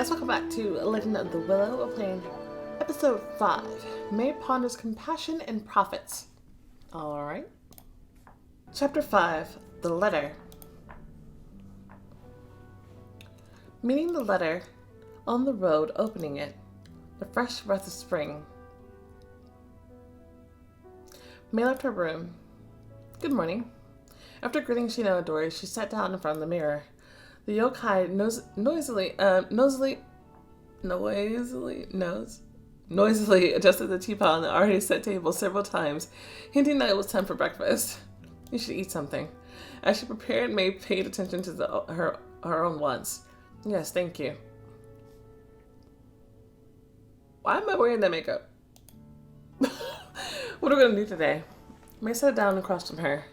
guys, welcome back to Legend of the Willow. We're playing episode 5. Mei ponders compassion and profits. Alright. Chapter 5. The Letter. Meeting the letter on the road, opening it. The fresh breath of spring. Mei left her room. Good morning. After greeting Shino-odori, she sat down in front of the mirror. The yokai noisily adjusted the teapot on the already set table several times, hinting that it was time for breakfast. You should eat something. As she prepared, Mei paid attention to her own wants. Yes, thank you. Why am I wearing that makeup? What are we going to do today? Mei sat down across from her.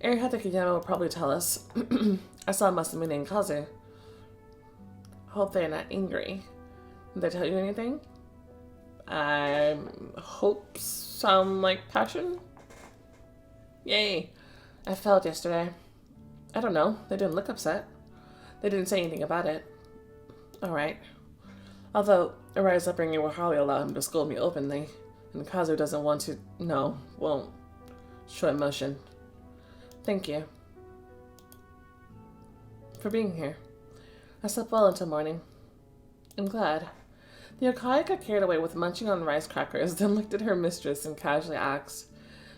Takayama will probably tell us. I saw Masamune and Kazu. Hope they're not angry. Did they tell you anything? I hope some like passion? Yay. I failed yesterday. I don't know. They didn't look upset. They didn't say anything about it. Alright. Although Arai's upbringing will hardly allow him to scold me openly, and Kazu doesn't want to, won't show emotion. Thank you for being here. I slept well until morning. I'm glad. The yokai got carried away with munching on rice crackers, then looked at her mistress and casually asked,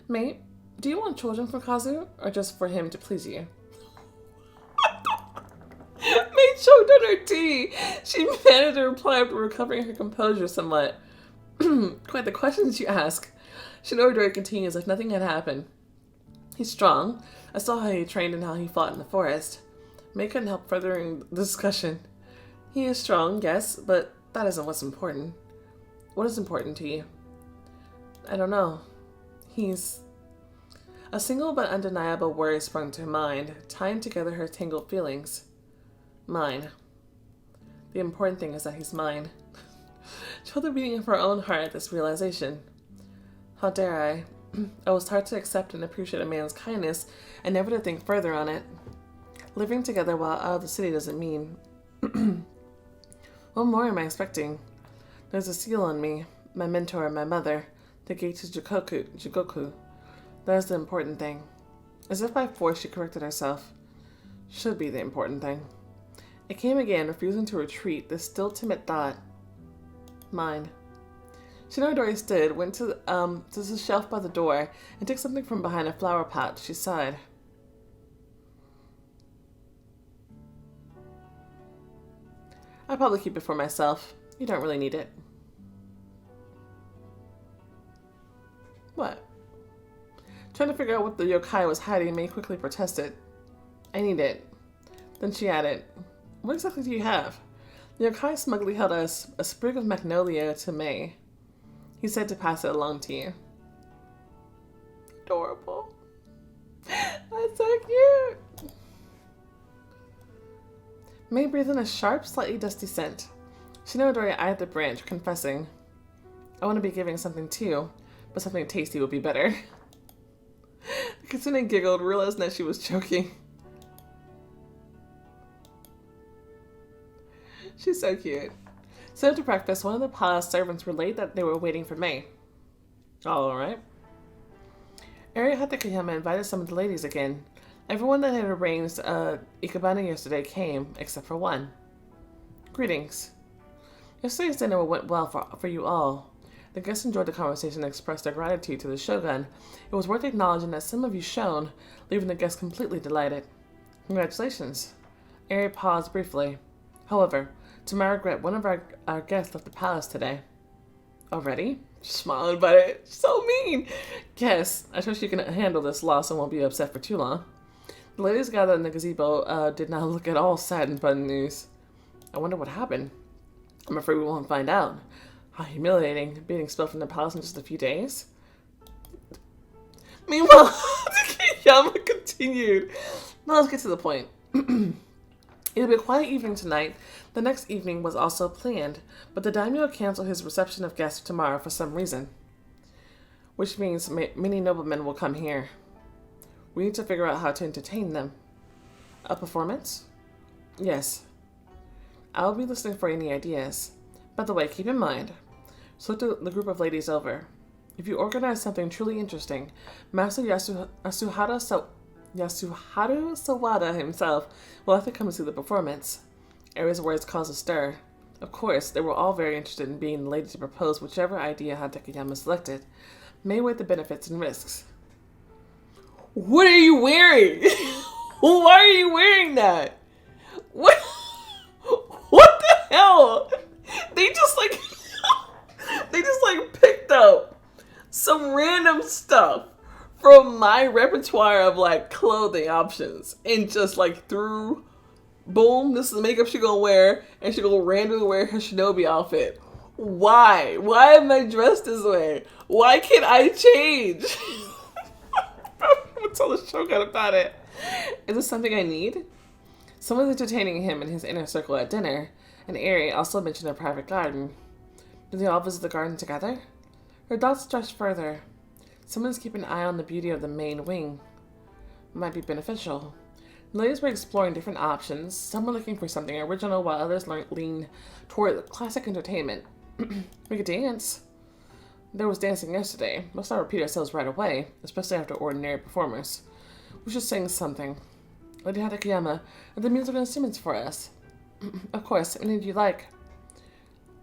Mate, do you want children for Kazu, or just for him to please you? Mate choked on her tea. She managed to reply after recovering her composure somewhat. Quite the questions you ask. Shino-odori continues like nothing had happened. He's strong. I saw how he trained and how he fought in the forest. Mei couldn't help furthering the discussion. He is strong, yes, but that isn't what's important. What is important to you? I don't know. He's... A single but undeniable worry sprung to her mind, tying together her tangled feelings. Mine. The important thing is that he's mine. She felt the beating of her own heart at this realization. How dare I? I was taught to accept and appreciate a man's kindness and never to think further on it. Living together while out of the city doesn't mean... What more am I expecting? There's a seal on me, my mentor, my mother, the gate to Jigoku. That is the important thing. As if by force she corrected herself. Should be the important thing. It came again, refusing to retreat, this still timid thought. Mine. Shino-odori stood, went to the shelf by the door, and took something from behind a flower pot. She sighed. I'll probably keep it for myself. You don't really need it. What? Trying to figure out what the yokai was hiding, Mei quickly protested. I need it. Then she added, What exactly do you have? The yokai smugly held a sprig of magnolia to Mei. He said to pass it along to you. Adorable. That's so cute. Mei breathed in a sharp, slightly dusty scent. Shino-odori eyed the branch, confessing, I want to be giving something too, but something tasty would be better. The kitsune giggled, realizing that she was choking. She's so cute. So after breakfast, one of the palace servants relayed that they were waiting for Mei. Alright. Takayama invited some of the ladies again. Everyone that had arranged ikebana yesterday came, except for one. Greetings. Yesterday's dinner went well for you all. The guests enjoyed the conversation and expressed their gratitude to the shogun. It was worth acknowledging that some of you shone, leaving the guests completely delighted. Congratulations. Eri paused briefly. However, to my regret, one of our guests left the palace today. Already? She smiled about it. So mean. Yes, I trust you can handle this loss and won't be upset for too long. The ladies gathered in the gazebo did not look at all saddened by the news. I wonder what happened. I'm afraid we won't find out. How humiliating, being expelled from the palace in just a few days. Meanwhile, Takayama continued. Now let's get to the point. It'll be a quiet evening tonight. The next evening was also planned, but the daimyo canceled his reception of guests tomorrow for some reason. Which means many noblemen will come here. We need to figure out how to entertain them. A performance? Yes. I'll be listening for any ideas. By the way, keep in mind, select the group of ladies over. If you organize something truly interesting, Master Yasuharu Sawada himself will have to come and see the performance. Area's words caused a stir. Of course, they were all very interested in being the lady to propose whichever idea Hatakeyama selected. May weigh the benefits and risks. What are you wearing? Why are you wearing that? What? What the hell? They just picked up some random stuff from my repertoire of like clothing options and just like threw, boom, this is the makeup she gonna wear, and she gonna randomly wear her shinobi outfit. Why? Why am I dressed this way? Why can't I change? What's all the show got about it? Is this something I need? Someone's entertaining him in his inner circle at dinner, and Eri also mentioned a private garden. Do they all visit the garden together? Her thoughts stretched further. Someone's keeping an eye on the beauty of the main wing. Might be beneficial. The ladies were exploring different options. Some were looking for something original, while others leaned toward classic entertainment. We could dance. There was dancing yesterday. Let's not repeat ourselves right away, especially after ordinary performers. We should sing something. Lady Hatakeyama, are the musical instruments for us? Of course, any you like.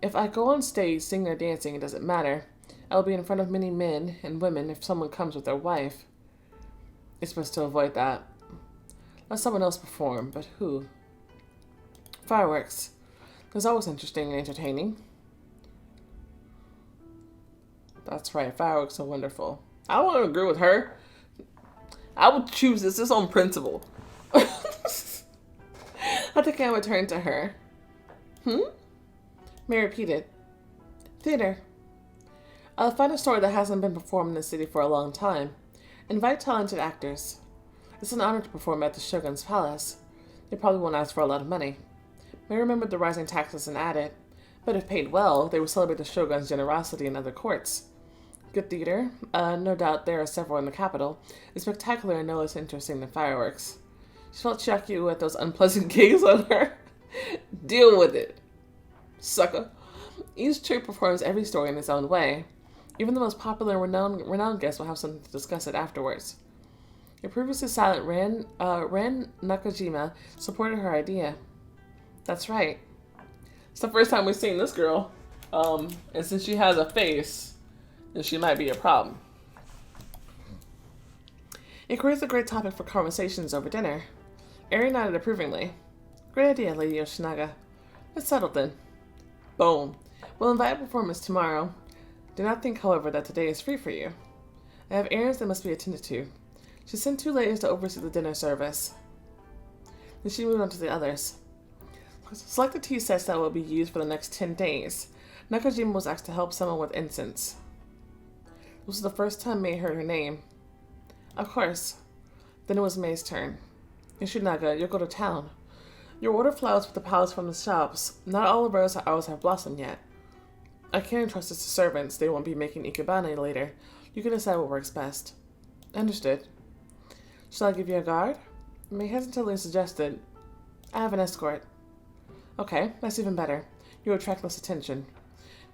If I go on stage singing or dancing, it doesn't matter. I'll be in front of many men and women if someone comes with their wife. You're supposed to avoid that. Let someone else perform, but who? Fireworks. It's always interesting and entertaining. That's right, fireworks are wonderful. I don't want to agree with her. I would choose this on principle. Hatakeyama turned to her. May repeated. Theater. I'll find a story that hasn't been performed in the city for a long time. Invite talented actors. It's an honor to perform at the Shogun's palace. They probably won't ask for a lot of money. May remembered the rising taxes and added, but if paid well, they will celebrate the Shogun's generosity in other courts. Good theater. No doubt there are several in the capital. It's spectacular and no less interesting than fireworks. She felt Chiaki with those unpleasant gaze on her. Deal with it, sucker. Each troupe performs every story in its own way. Even the most popular and renowned guests will have something to discuss it afterwards. The previously silent Ran Nakajima supported her idea. That's right. It's the first time we've seen this girl. And since she has a face, then she might be a problem. It creates a great topic for conversations over dinner. Eri nodded approvingly. Great idea, Lady Yoshinaga. It's settled then. Boom. We'll invite a performance tomorrow. Do not think, however, that today is free for you. I have errands that must be attended to. She sent 2 ladies to oversee the dinner service. Then she moved on to the others. Select the tea sets that will be used for the next 10 days. Nakajima was asked to help someone with incense. This was the first time Mei heard her name. Of course. Then it was Mei's turn. Yoshinaga, you'll go to town. You'll order flowers for the palace from the shops. Not all of those ours have blossomed yet. I can't entrust this to servants. They won't be making ikebane later. You can decide what works best. Understood. Shall I give you a guard? Mei hesitantly suggested. I have an escort. Okay, that's even better. You'll attract less attention.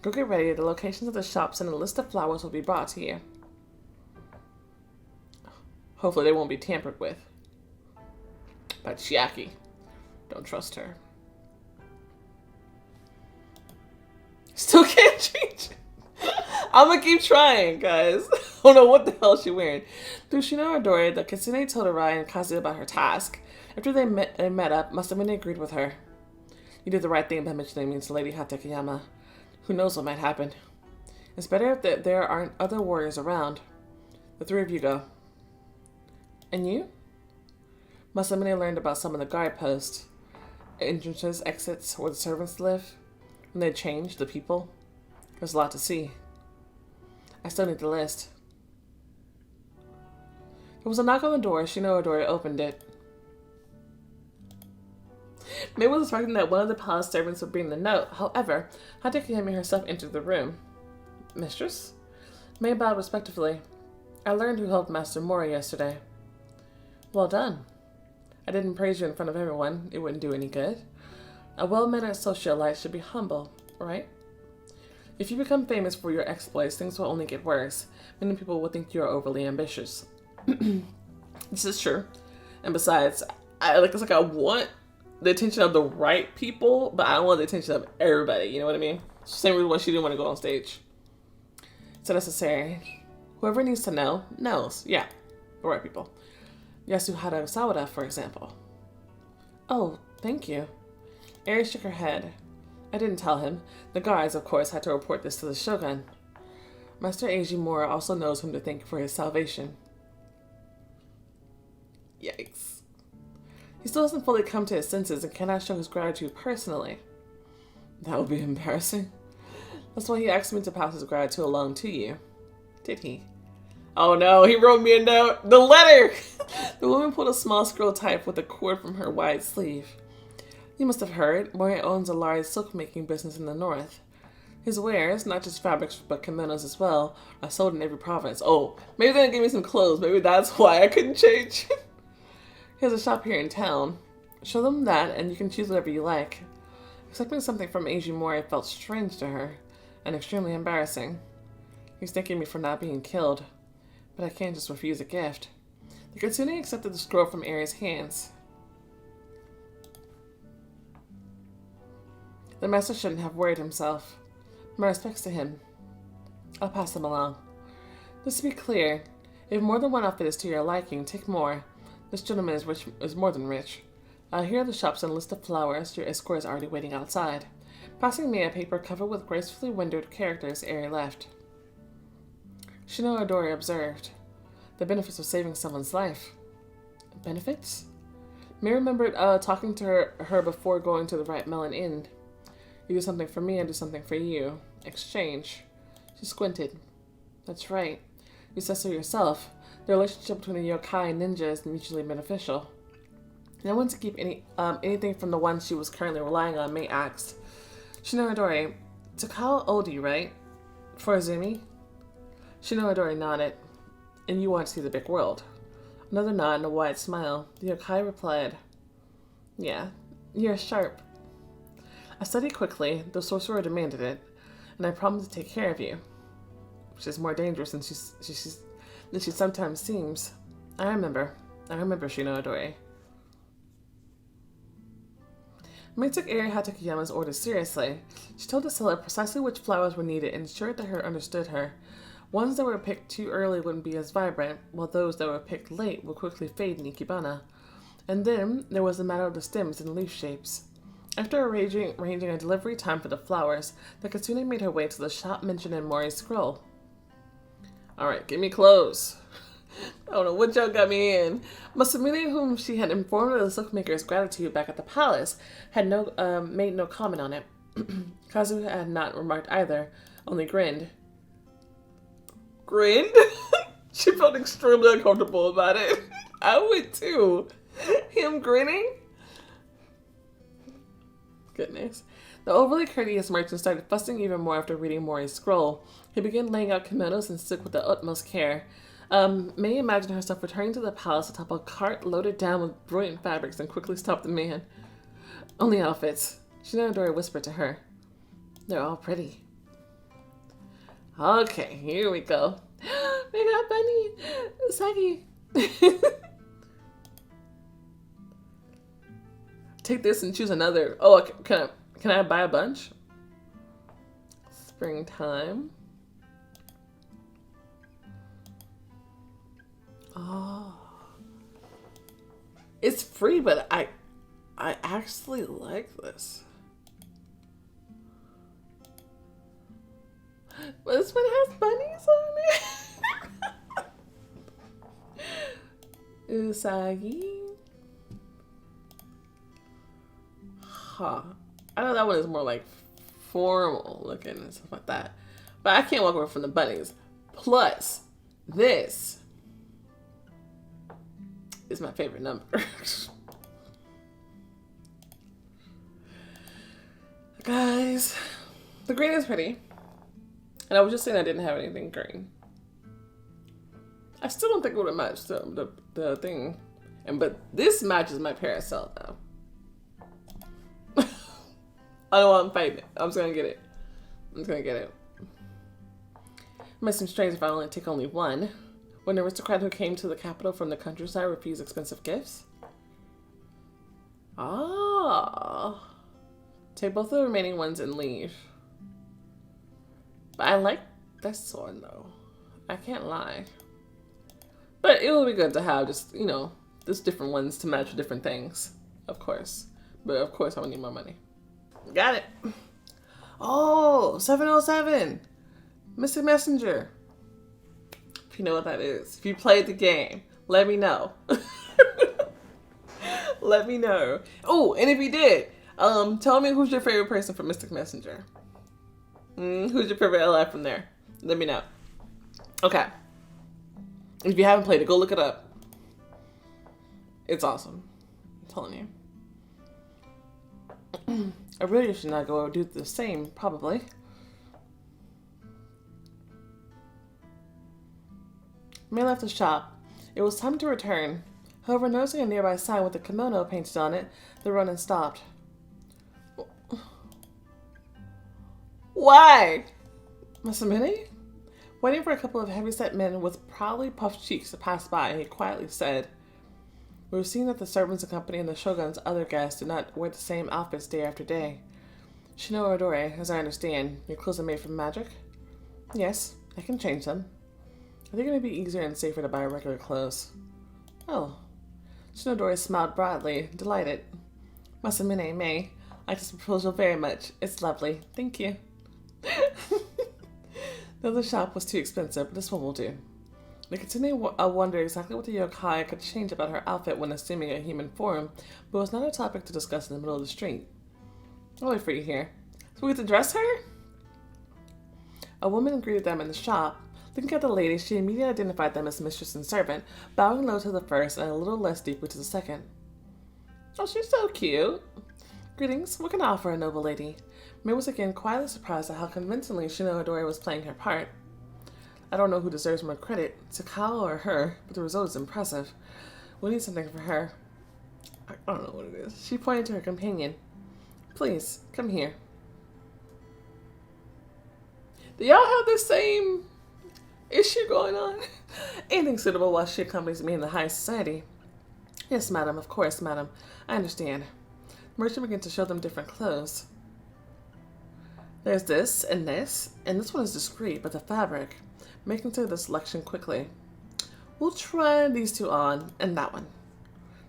Go get ready. The locations of the shops and a list of flowers will be brought to you. Hopefully they won't be tampered with. But Chiaki. Don't trust her. Still can't change it. I'm gonna keep trying, guys. I don't know what the hell she's wearing. Through shino-odori, the Kitsune told Arai and Kazu about her task. After they met up, Masamune agreed with her. You did the right thing by mentioning me to Lady Hatakeyama. Who knows what might happen. It's better if there aren't other warriors around. The 3 of you go. And you? Masamune learned about some of the guard posts. Entrances, exits, where the servants live. When they change, the people. There's a lot to see. I still need the list. There was a knock on the door. Shino-odori opened it. Mei was expecting that one of the palace servants would bring the note. However, Hatakeyama herself entered the room. Mistress? Mei bowed respectfully. I learned who helped Master Mori yesterday. Well done. I didn't praise you in front of everyone. It wouldn't do any good. A well-mannered socialite should be humble, right? If you become famous for your exploits, things will only get worse. Many people will think you are overly ambitious. This is true. And besides, I want the attention of the right people, but I don't want the attention of everybody. You know what I mean? Same reason why she didn't want to go on stage. It's necessary. Whoever needs to know, knows. Yeah, the right people. Yasuhara Sawada, for example. Oh, thank you. Eri shook her head. I didn't tell him. The guards, of course, had to report this to the shogun. Master Eiji Mora also knows whom to thank for his salvation. Yikes. He still hasn't fully come to his senses and cannot show his gratitude personally. That would be embarrassing. That's why he asked me to pass his gratitude along to you. Did he? Oh no, he wrote me a note. The letter! The woman pulled a small scroll type with a cord from her wide sleeve. You must have heard, Mori owns a large silk-making business in the north. His wares, not just fabrics but kimonos as well, are sold in every province. Oh, maybe they're gonna give me some clothes. Maybe that's why I couldn't change. He has a shop here in town. Show them that and you can choose whatever you like. Accepting something from Eiji Mori felt strange to her and extremely embarrassing. He's thanking me for not being killed, but I can't just refuse a gift. The Kitsune accepted the scroll from Eri's hands. The master shouldn't have worried himself. My respects to him. I'll pass them along. Just to be clear, if more than one outfit is to your liking, take more. This gentleman is more than rich. Here are the shops and list of flowers. Your escort is already waiting outside. Passing me a paper covered with gracefully windowed characters, Eri left. Shino-odori observed. The benefits of saving someone's life. Benefits? Mei remembered talking to her before going to the Right Melon Inn. You do something for me, I do something for you. Exchange. She squinted. That's right. You said so yourself. The relationship between a yokai and ninja is mutually beneficial. No one to keep anything from the one she was currently relying on, Mei asked. Shino-odori, Takao Odi, right? For Azumi? Shino-odori nodded. And you want to see the big world. Another nod and a wide smile. The yokai replied, yeah, you're sharp. I studied quickly, the sorcerer demanded it, and I promised to take care of you. Which is more dangerous than she sometimes seems. I remember Shino-odori. Mei took Eri Hatakeyama's orders seriously. She told the seller precisely which flowers were needed and ensured that her understood her. Ones that were picked too early wouldn't be as vibrant, while those that were picked late would quickly fade in ikebana. And then there was the matter of the stems and leaf shapes. After arranging a delivery time for the flowers, the Kitsune made her way to the shop mentioned in Mori's scroll. Alright, give me clothes. I don't know what y'all got me in. Masamune, whom she had informed of the silkmaker's gratitude back at the palace, had made no comment on it. Kazu had not remarked either, only grinned. Grinned? She felt extremely uncomfortable about it. I would too. Him grinning? Goodness. The overly courteous merchant started fussing even more after reading Mori's scroll. He began laying out kimonos and silk with the utmost care. Mei imagined herself returning to the palace atop a cart loaded down with brilliant fabrics and quickly stopped the man. Only outfits. Shino-odori whispered to her. They're all pretty. Okay, here we go. We got Bunny! Usagi! Take this and choose another. Oh, can I buy a bunch? Springtime. Oh. It's free, but I actually like this. But this one has bunnies on it. Usagi. Huh. I know that one is more like formal looking and stuff like that. But I can't walk away from the bunnies. Plus, this is my favorite number. Guys, the green is pretty. And I was just saying I didn't have anything green. I still don't think it would have matched the thing. But this matches my parasol though. I don't want to fight it. I'm just gonna get it. I'm just gonna get it. It might seem strange if I only take only one. When an aristocrat who came to the capital from the countryside refused expensive gifts? Ah. Take both the remaining ones and leave. But I like this one though. I can't lie. But it would be good to have just, you know, just different ones to match different things. Of course. But of course I would need more money. Got it. Oh, 707. Mystic Messenger. If you know what that is. If you played the game, let me know. Let me know. Oh, and if you did, tell me who's your favorite person from Mystic Messenger. Who's your favorite ally from there? Let me know. Okay. If you haven't played it, go look it up. It's awesome. I'm telling you. I really should not go do the same, probably. May left the shop. It was time to return. However, noticing a nearby sign with a kimono painted on it, the Ronin stopped. Why? Masamune? Waiting for a couple of heavy-set men with proudly puffed cheeks to pass by, he quietly said, "We've seen that the servants accompanying the Shogun's other guests do not wear the same outfits day after day. Shino-odori, as I understand, your clothes are made from magic?" "Yes, I can change them. I think it may be easier and safer to buy regular clothes." "Oh." Shino-odori smiled broadly, delighted. "Masamune, Mei, I like this proposal very much. It's lovely. Thank you." The other shop was too expensive, but this one will do. They continued to wonder exactly what the yokai could change about her outfit when assuming a human form, but it was not a topic to discuss in the middle of the street. "I'll wait for you here. So we get to dress her?" A woman greeted them in the shop. Looking at the ladies, she immediately identified them as mistress and servant, bowing low to the first and a little less deeply to the second. "Oh, she's so cute." "Greetings. What can I offer a noble lady?" Mei was again quietly surprised at how convincingly Shino-odori was playing her part. I don't know who deserves more credit, Sakao or her, but the result is impressive. We need something for her. I don't know what it is. She pointed to her companion. "Please, come here." Do y'all have the same issue going on? Anything suitable while she accompanies me in the high society? "Yes, madam, of course, madam. I understand." The merchant began to show them different clothes. "There's this, and this one is discreet, but the fabric." Making through the selection quickly. "We'll try these two on, and that one."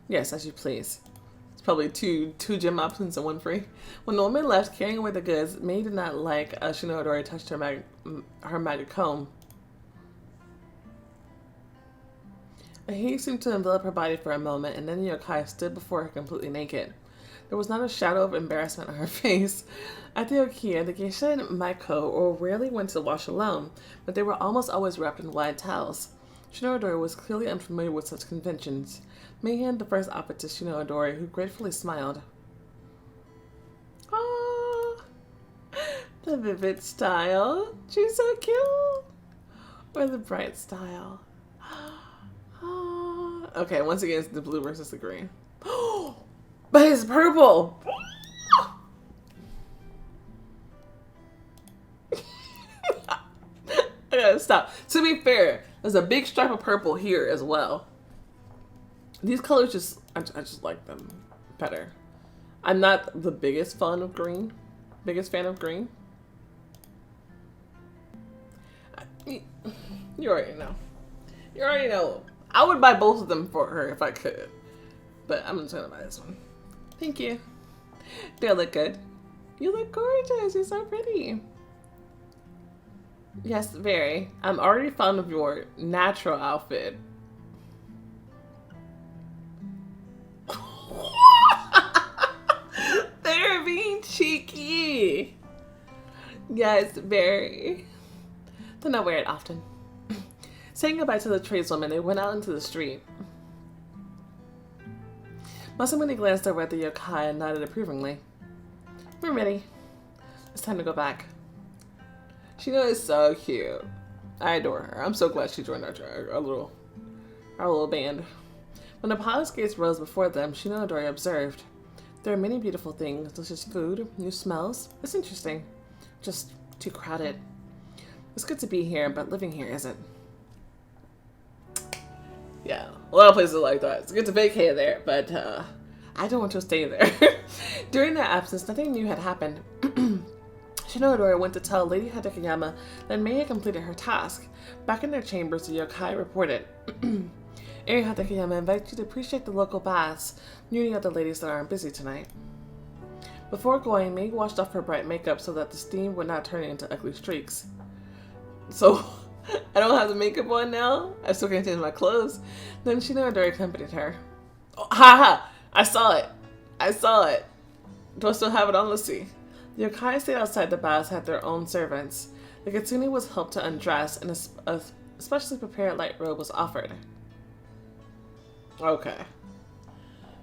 "Yes, as you please." It's probably two gem options and one free. When the woman left, carrying away the goods, Mei did not like Shino-odori touched her magic comb. A heat seemed to envelop her body for a moment, and then the yokai stood before her completely naked. There was not a shadow of embarrassment on her face. At the Okiya, the geisha and maiko rarely went to the wash alone, but they were almost always wrapped in wide towels. Shino-odori was clearly unfamiliar with such conventions. Mei handed the first outfit to Shino-odori, who gratefully smiled. "Ah, the vivid style. She's so cute." Or the bright style. Ah. Okay, once again, it's the blue versus the green. But it's purple. I gotta stop. To be fair, there's a big stripe of purple here as well. These colors I just like them better. I'm not the biggest fan of green. You already know. You already know. I would buy both of them for her if I could. But I'm just gonna buy this one. Thank you. Do I look good? You look gorgeous. You're so pretty. Yes, very. I'm already fond of your natural outfit. They're being cheeky. Yes, very. Then I wear it often. Saying goodbye to the tradeswoman, they went out into the street. Masamune glanced over at the yokai and nodded approvingly. "We're ready. It's time to go back." Shino is so cute. I adore her. I'm so glad she joined our little band. When the palace gates rose before them, Shino-odori observed. There are many beautiful things, delicious food, new smells. It's interesting. Just too crowded. It's good to be here, but living here isn't. Yeah, a lot of places are like that. It's good to vacate there, but I don't want to stay there. During their absence, nothing new had happened. Shino-odori went to tell Lady Hatakeyama that Mei had completed her task. Back in their chambers, the yokai reported. Lady Hatakeyama invites you to appreciate the local baths near the other ladies that aren't busy tonight. Before going, Mei washed off her bright makeup so that the steam would not turn into ugly streaks. So, I don't have the makeup on now? I still can't change my clothes. Then Shino-odori accompanied her. Oh, ha! I saw it! I saw it! Do I still have it on? Let's see. The yokai stayed outside the baths, had their own servants. The kitsune was helped to undress, and a specially prepared light robe was offered. Okay.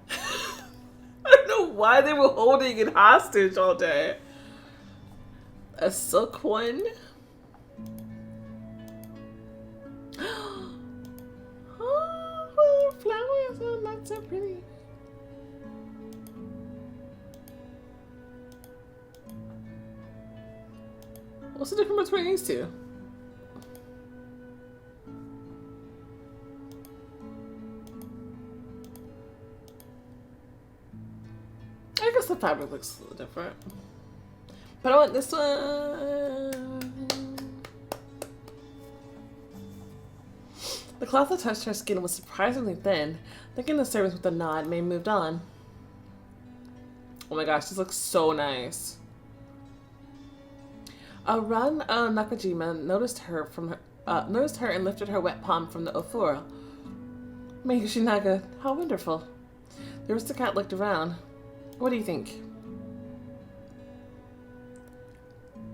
I don't know why they were holding it hostage all day. A silk one. Oh, flowers are not so pretty. What's the difference between these two? I guess the fabric looks a little different. But I want this one. The cloth that touched her skin was surprisingly thin. Thanking the servants with a nod, Mei moved on. Oh my gosh, this looks so nice. Ran Nakajima noticed her and lifted her wet palm from the ofura. Mei Yoshinaga, how wonderful. The aristocrat looked around. What do you think?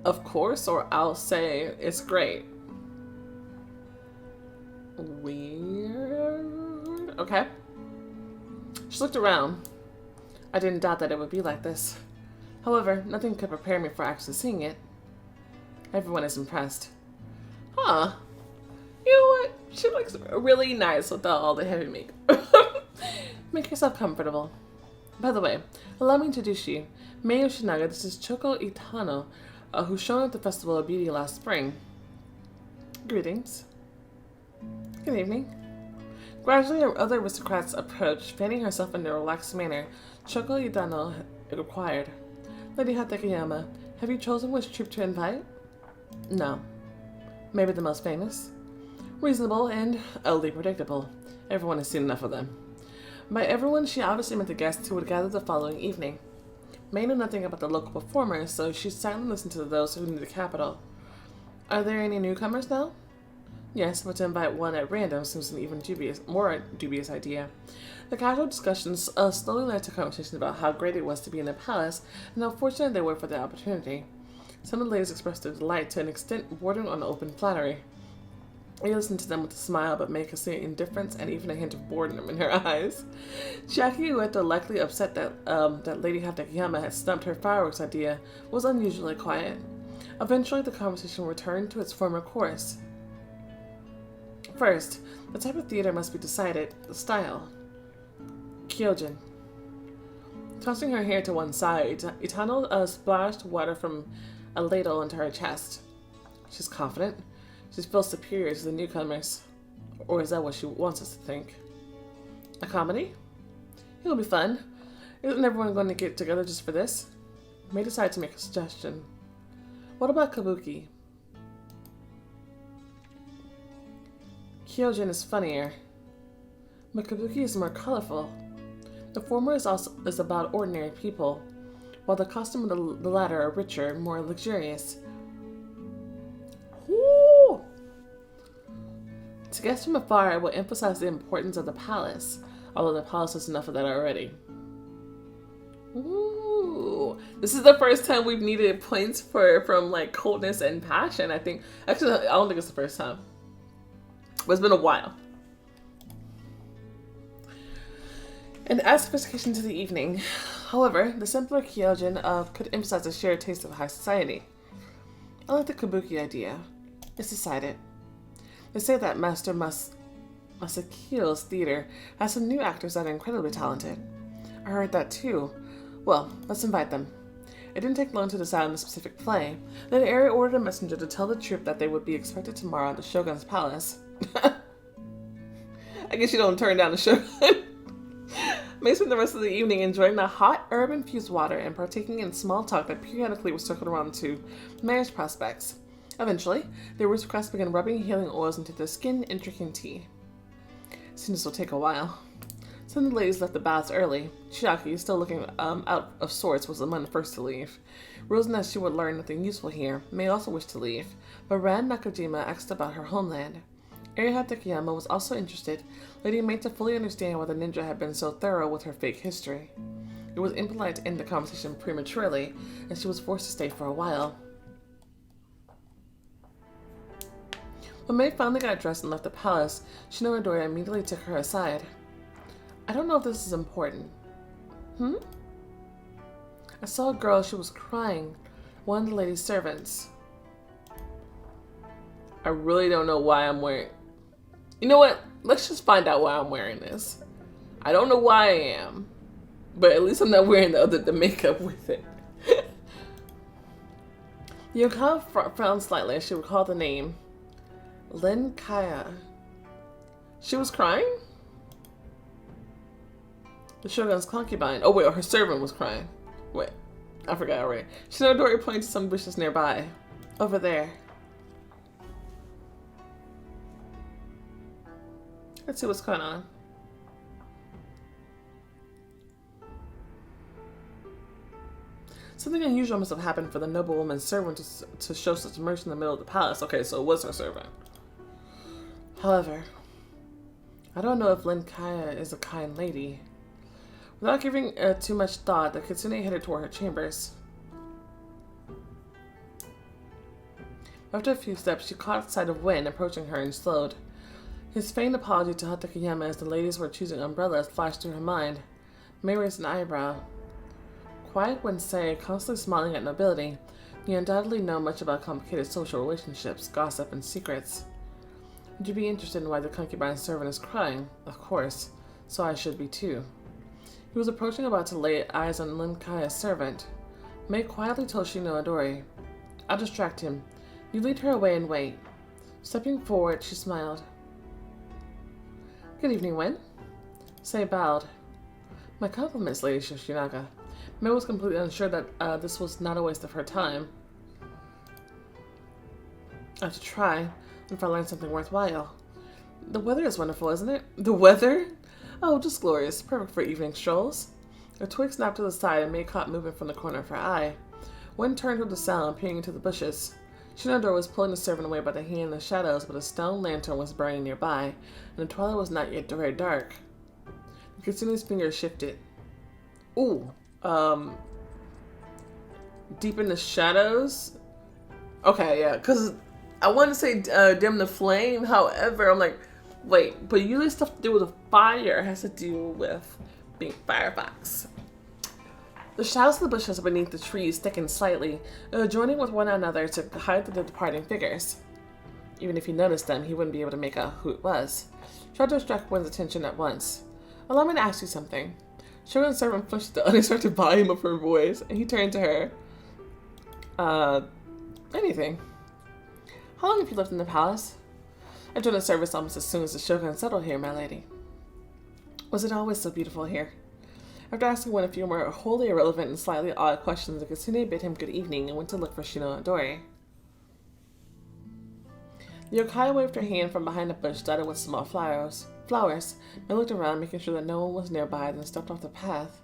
Of course, or I'll say it's great. Weird. Okay. She looked around. I didn't doubt that it would be like this. However, nothing could prepare me for actually seeing it. Everyone is impressed. Huh. You know what? She looks really nice without all the heavy makeup. Make yourself comfortable. By the way, allow me to introduce you. Mei Yoshinaga, this is Choko Itano, who shone at the Festival of Beauty last spring. Greetings. Good evening. Gradually, other aristocrats approached, fanning herself in a relaxed manner. Choko Itano inquired, Lady Hatakeyama, have you chosen which troupe to invite? No. Maybe the most famous? Reasonable and utterly predictable. Everyone has seen enough of them. By everyone, she obviously meant the guests who would gather the following evening. May knew nothing about the local performers, so she silently listened to those who knew the capital. Are there any newcomers now? Yes, but to invite one at random seems an even more dubious idea. The casual discussions slowly led to conversations about how great it was to be in the palace and how fortunate they were for the opportunity. Some of the ladies expressed their delight to an extent bordering on open flattery. I listened to them with a smile, but May could see indifference and even a hint of boredom in her eyes. Jackie, who had likely upset that Lady Hatakeyama had stumped her fireworks idea, was unusually quiet. Eventually, the conversation returned to its former course. First, the type of theater must be decided, the style. Kyojin. Tossing her hair to one side, Itano splashed water from a ladle into her chest. She's confident. She feels superior to the newcomers. Or is that what she wants us to think? A comedy? It'll be fun. Isn't everyone going to get together just for this? May decide to make a suggestion. What about kabuki? Kyojin is funnier, but kabuki is more colorful. The former is about ordinary people, while the costume of the latter are richer, more luxurious. Ooh. To guests from afar, I will emphasize the importance of the palace, although the palace has enough of that already. Ooh. This is the first time we've needed points from like coldness and passion, I think. Actually, I don't think it's the first time. But it's been a while. And add sophistication to the evening. However, the simpler Kyojin could emphasize a shared taste of high society. I like the kabuki idea. It's decided. They say that Master Masakiyo's theater has some new actors that are incredibly talented. I heard that too. Well, let's invite them. It didn't take long to decide on the specific play. Then Eri ordered a messenger to tell the troupe that they would be expected tomorrow at the Shogun's palace. I guess you don't turn down the Shogun. May spent the rest of the evening enjoying the hot herb-infused water and partaking in small talk that periodically was circled around to marriage prospects. Eventually, the aristocrats began rubbing healing oils into their skin and drinking tea. Seems this will take a while. Some of the ladies left the baths early. Chiaki, still looking out of sorts, was among the first to leave. Realizing that she would learn nothing useful here, Mei also wished to leave, but Ran Nakajima asked about her homeland. Ariha Takayama was also interested, leading Mei to fully understand why the ninja had been so thorough with her fake history. It was impolite to end the conversation prematurely, and she was forced to stay for a while. When Mei finally got dressed and left the palace, shino-odori immediately took her aside. I don't know if this is important. I saw a girl, she was crying. One of the lady's servants. I really don't know why I'm wearing... You know what? Let's just find out why I'm wearing this. I don't know why I am. But at least I'm not wearing the makeup with it. Yoko frowned slightly as she recalled the name. Lin Kaya. She was crying? The Shogun's concubine. Oh wait, her servant was crying. Wait, I forgot already. Shino-odori pointed to some bushes nearby. Over there. Let's see what's going on. Something unusual must have happened for the noblewoman's servant to show such mercy in the middle of the palace. Okay, so it was her servant. However, I don't know if Lin Kaya is a kind lady. Without giving too much thought, the kitsune headed toward her chambers. After a few steps, she caught sight of Wen approaching her and slowed. His feigned apology to Hatakayama as the ladies were choosing umbrellas flashed through her mind. Mei raised an eyebrow. Quiet Wensei, constantly smiling at nobility, you undoubtedly know much about complicated social relationships, gossip, and secrets. Would you be interested in why the concubine's servant is crying? Of course. So I should be too. He was approaching, about to lay eyes on Lin Kaya's servant. Mei quietly told Shino-odori, I'll distract him. You lead her away and wait. Stepping forward, she smiled. Good evening, Wen. Sei bowed. My compliments, Lady Shoshinaga. Mei was completely unsure that this was not a waste of her time. I have to try, if I learn something worthwhile. The weather is wonderful, isn't it? The weather? Oh, just glorious. Perfect for evening strolls. A twig snapped to the side and Mei caught movement from the corner of her eye. Wen turned with the sound, peering into the bushes. Shino-odori was pulling the servant away by the hand in the shadows, but a stone lantern was burning nearby, and the twilight was not yet very dark. The kitsune's fingers shifted. Ooh, deep in the shadows? Okay, yeah, because I want to say dim the flame, however, I'm like, wait, but usually stuff to do with fire has to do with being Firefox. The shadows of the bushes beneath the trees thickened slightly, joining with one another to hide the departing figures. Even if he noticed them, he wouldn't be able to make out who it was. Shadow struck one's attention at once. Allow me to ask you something. Shogun's servant flushed at the unexpected volume of her voice, and he turned to her. Anything. How long have you lived in the palace? I joined the service almost as soon as the Shogun settled here, my lady. Was it always so beautiful here? After asking one a few more wholly irrelevant and slightly odd questions, the kitsune bid him good evening and went to look for Shino-odori. The yokai waved her hand from behind a bush dotted with small flowers. I looked around, making sure that no one was nearby, then stepped off the path.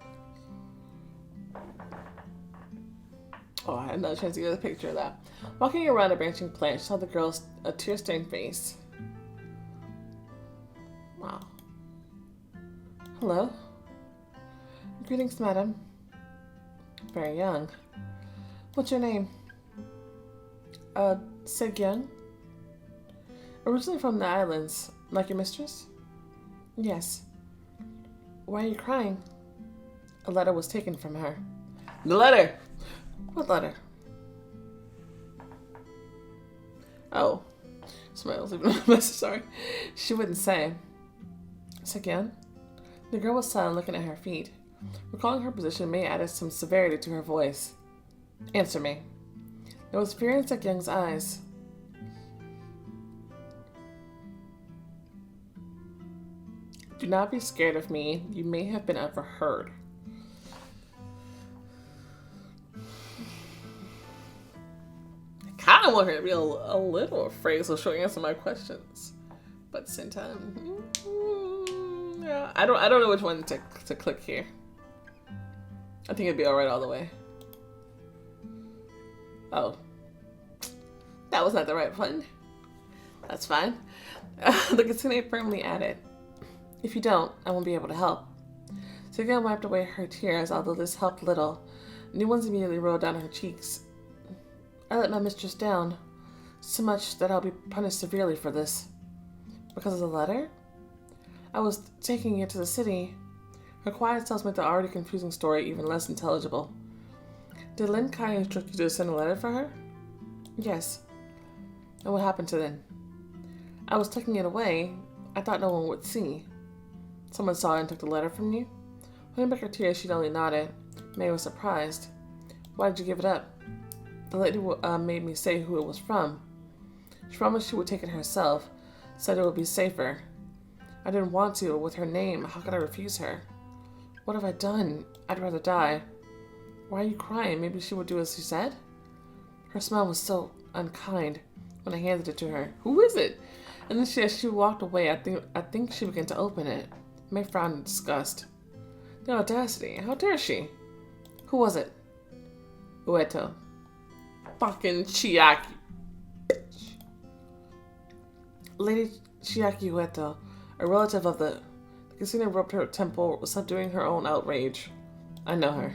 Oh, I had another chance to get a picture of that. Walking around a branching plant, she saw the girl's tear-stained face. Wow. Hello. Greetings, madam. Very young. What's your name? Segyung. Originally from the islands. Like your mistress? Yes. Why are you crying? A letter was taken from her. The letter? What letter? Oh. Somebody was leaving a message, sorry. She wouldn't say. Segyung? The girl was silent, looking at her feet. Recalling her position, Mei added some severity to her voice. Answer me. There was fear in Sek-Young's eyes. Do not be scared of me. You may have been overheard. I kind of want her to be a little afraid so she'll answer my questions. But at the same time, yeah, I don't know which one to click here. I think it'd be alright all the way. Oh. That was not the right one. That's fine. The Kitsune firmly added, if you don't, I won't be able to help. Sek-Young wiped away her tears, although this helped little. New ones immediately rolled down her cheeks. I let my mistress down. So much that I'll be punished severely for this. Because of the letter? I was taking it to the city. Her quiet self made the already confusing story even less intelligible. Did Lin Kai instruct you to send a letter for her? Yes. And what happened to then? I was tucking it away. I thought no one would see. Someone saw it and took the letter from you? Holding back her tears, she only nodded. Mei was surprised. Why did you give it up? The lady made me say who it was from. She promised she would take it herself, said it would be safer. I didn't want to, with her name. How could I refuse her? What have I done? I'd rather die. Why are you crying? Maybe she would do as she said? Her smile was so unkind when I handed it to her. Who is it? And then as she walked away, I think she began to open it. Mei frowned in disgust. The audacity. How dare she? Who was it? Ueto. Fucking Chiaki. Lady Chiaki Ueto, a relative of the casino, rubbed her temple, subduing her own outrage. I know her.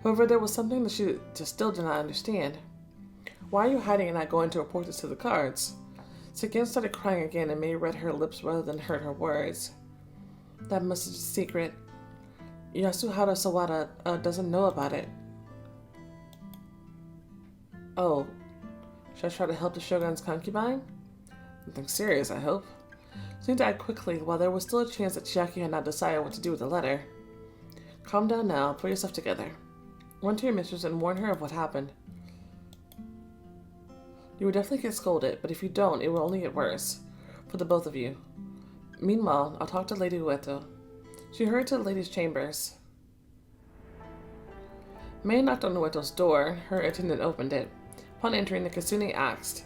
However, there was something that she just still did not understand. Why are you hiding and not going to report this to the guards? Sek-Young started crying again, and Mei read her lips rather than heard her words. That message is secret. Yasuhara Sawada doesn't know about it. Oh. Should I try to help the Shogun's concubine? Nothing serious, I hope. She died quickly, while there was still a chance that Chiaki had not decided what to do with the letter. Calm down now, pull yourself together. Run to your mistress and warn her of what happened. You will definitely get scolded, but if you don't, it will only get worse. For the both of you. Meanwhile, I'll talk to Lady Ueto. She hurried to the lady's chambers. Mei knocked on Ueto's door. Her attendant opened it. Upon entering, the Kitsune asked,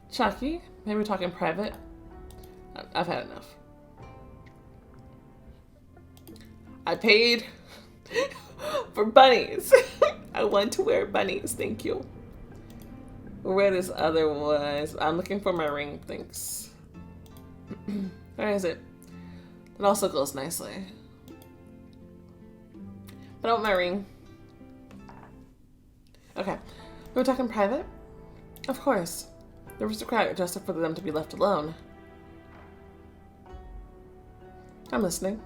Chiaki, may we talk in private? I've had enough. I paid for bunnies. I want to wear bunnies, thank you. Where this other was. I'm looking for my ring, thanks. Where is it? It also goes nicely. But I want my ring. Okay. We're talking private? Of course. The aristocrat adjusted for them to be left alone. I'm listening.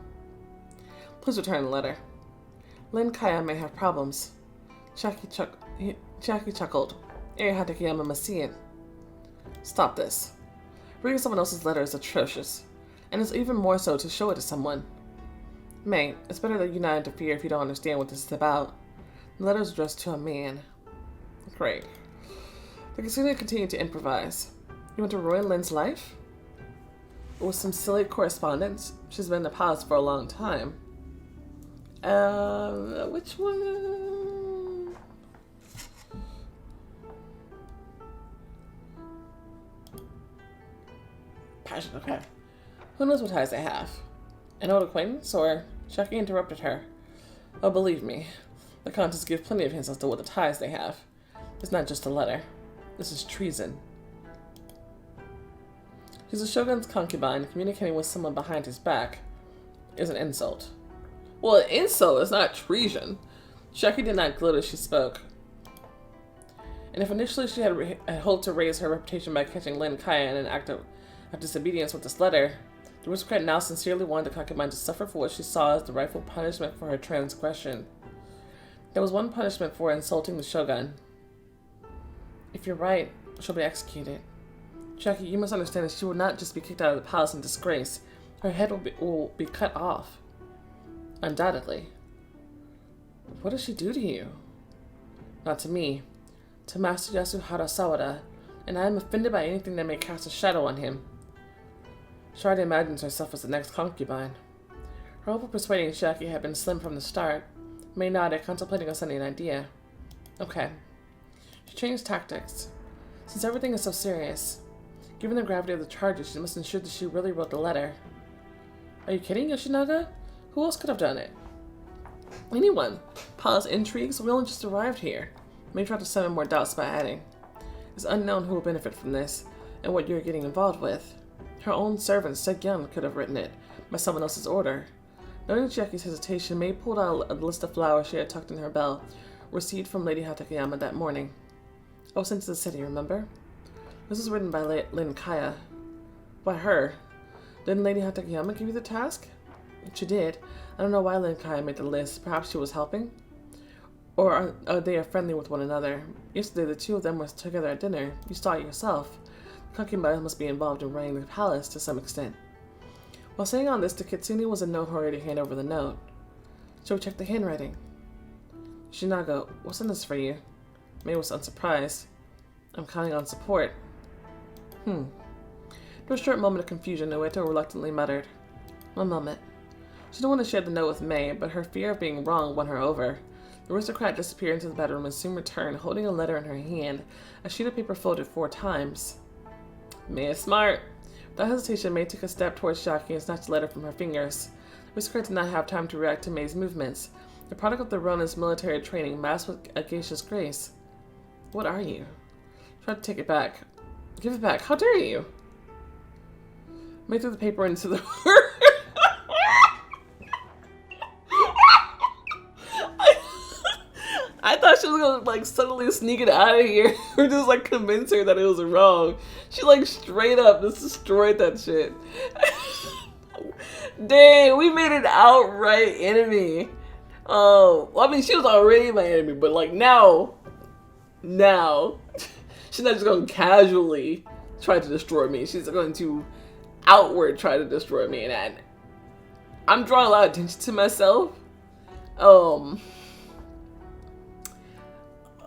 Please return the letter. Lin Kaya may have problems. Chiaki chuckled. Eri Hatakeyama must see it. Stop this. Reading someone else's letter is atrocious. And it's even more so to show it to someone. Mei, it's better that you not interfere if you don't understand what this is about. The letter is addressed to a man. Great. The casino continued to improvise. You want to ruin Lin's life? With some silly correspondence? She's been in the palace for a long time. Which one? Passion, okay. Who knows what ties they have? An old acquaintance, or Chiaki interrupted her. Oh, believe me, the contents give plenty of hints as to what the ties they have. It's not just a letter. This is treason. He's a shogun's concubine. Communicating with someone behind his back is an insult. Well, an insult is not treason. Chiaki did not gloat as she spoke. And if initially she had hoped to raise her reputation by catching Lin Kaya in an act of disobedience with this letter, the aristocrat now sincerely wanted the concubine to suffer for what she saw as the rightful punishment for her transgression. There was one punishment for insulting the shogun. If you're right, she'll be executed. Chiaki, you must understand that she will not just be kicked out of the palace in disgrace. Her head will be cut off. Undoubtedly. What did she do to you? Not to me. To Master Yasuhara Sawada, and I am offended by anything that may cast a shadow on him. She already imagines herself as the next concubine. Her hope of persuading Chiaki had been slim from the start. May nodded, contemplating a sudden idea. Okay. She changed tactics. Since everything is so serious, given the gravity of the charges, she must ensure that she really wrote the letter. Are you kidding, Yoshinaga? Who else could have done it? Anyone. Palace intrigues? We only just arrived here. May try to summon more doubts by adding. It's unknown who will benefit from this, and what you're getting involved with. Her own servant, Segyun, could have written it, by someone else's order. Noting Chiaki's hesitation, May pulled out a list of flowers she had tucked in her belt, received from Lady Hatakeyama that morning. I was sent to the city, remember? This was written by Lin Kaya. By her. Didn't Lady Hatakeyama give you the task? She did. I don't know why Lin Kaya made the list. Perhaps she was helping? Or are they friendly with one another? Yesterday, the two of them were together at dinner. You saw it yourself. Concubine must be involved in running the palace to some extent. While saying all this, the Kitsune was in no hurry to hand over the note. Shall we check the handwriting? Shinaga, what's in this for you? May was unsurprised. I'm counting on support. After a short moment of confusion, Ueto reluctantly muttered. One moment. She didn't want to share the note with May, but her fear of being wrong won her over. The aristocrat disappeared into the bedroom and soon returned, holding a letter in her hand, a sheet of paper folded 4 times. May is smart. Without hesitation, May took a step towards Chiaki and snatched the letter from her fingers. The aristocrat did not have time to react to May's movements, the product of the Ronin's military training masked with a geisha's grace. What are you? Try to take it back. Give it back. How dare you? May threw the paper into the I thought she was gonna suddenly sneak it out of here or just convince her that it was wrong. She straight up just destroyed that shit. Dang, we made an outright enemy. Well, I mean, she was already my enemy, but now, she's not just gonna casually try to destroy me. She's going to outward try to destroy me, and I'm drawing a lot of attention to myself.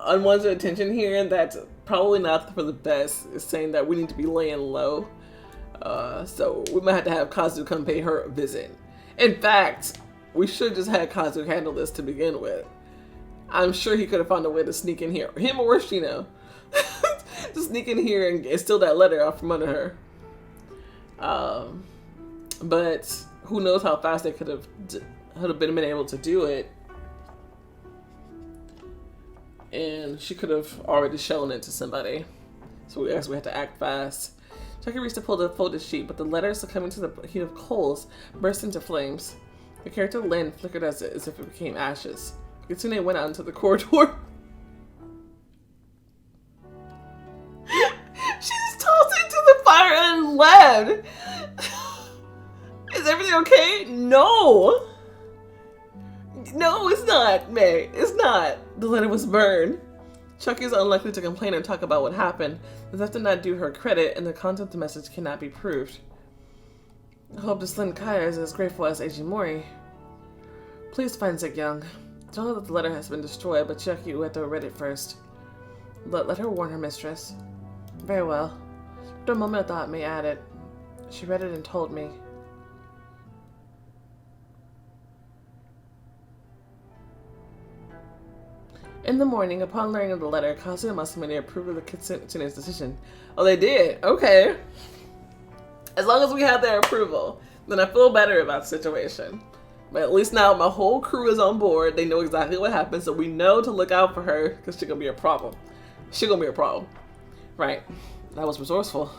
Unwanted attention here, and that's probably not for the best, is saying that we need to be laying low. So we might have to have Kazu come pay her a visit. In fact, we should just have Kazu handle this to begin with. I'm sure he could have found a way to sneak in here. Him or Shino. To sneak in here and steal that letter out from under her. But who knows how fast they could have been able to do it. And she could have already shown it to somebody. So I guess we had to act fast. Chucky reached to pull the folded sheet, but the letter, succumbing to the heat of coals, burst into flames. The character Lin flickered as if it became ashes. Kitsune went out into the corridor. She just tossed it into the fire and left. Is everything okay? No! No, it's not, May. It's not. The letter was burned. Chucky is unlikely to complain or talk about what happened. The theft did not do her credit, and the content of the message cannot be proved. I hope this Lin Kaya is as grateful as Ejimori. Please find Segyun. Tell her that the letter has been destroyed, but Chucky Ueto read it first. Let her warn her mistress. Very well. After a moment of thought, May added, she read it and told me. In the morning, upon learning of the letter, Kazu and Masamune approved of the Kitsune's decision. Oh, they did? Okay. As long as we have their approval, then I feel better about the situation. But at least now my whole crew is on board. They know exactly what happened, so we know to look out for her, because she's gonna be a problem. She's gonna be a problem. Right. That was resourceful.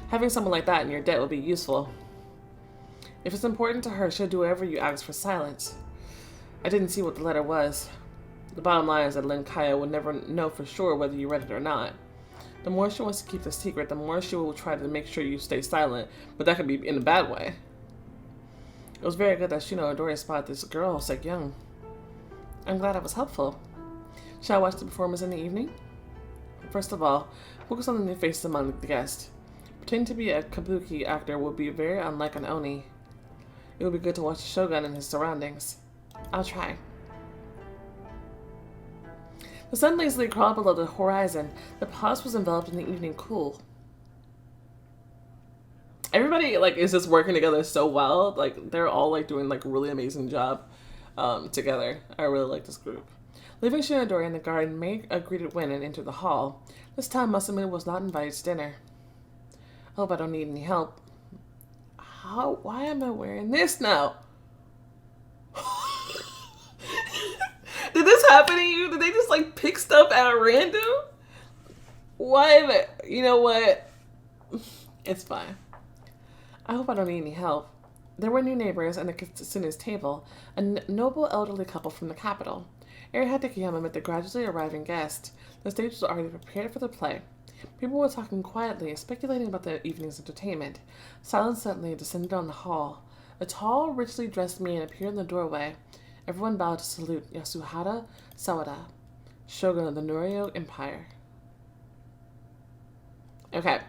Having someone like that in your debt would be useful. If it's important to her, she'll do whatever you ask for silence. I didn't see what the letter was. The bottom line is that Lin Kaya will never know for sure whether you read it or not. The more she wants to keep the secret, the more she will try to make sure you stay silent, but that could be in a bad way. It was very good that shino-odori spotted this girl, Segyun. I'm glad I was helpful. Shall I watch the performance in the evening? First of all, focus on the new faces among the guests. Pretending to be a kabuki actor will be very unlike an oni. It will be good to watch the shogun and his surroundings. I'll try. The sun lazily crawled below the horizon. The palace was enveloped in the evening cool. Everybody like is just working together so well. Like they're all like doing like a really amazing job together. I really like this group. Leaving Shino-odori in the garden, Mei greeted Win and entered the hall. This time Masumi was not invited to dinner. I hope I don't need any help. Why am I wearing this now? Did this happen to you? Did they just like pick stuff at random? Why am I, you know what? It's fine. I hope I don't need any help. There were new neighbors at the kitsune's table, a noble elderly couple from the capital. Eri Takayama met the gradually arriving guest. The stage was already prepared for the play. People were talking quietly, speculating about the evening's entertainment. Silence suddenly descended on the hall. A tall, richly dressed man appeared in the doorway. Everyone bowed to salute Yasuhara Sawada, shogun of the Norio Empire. Okay,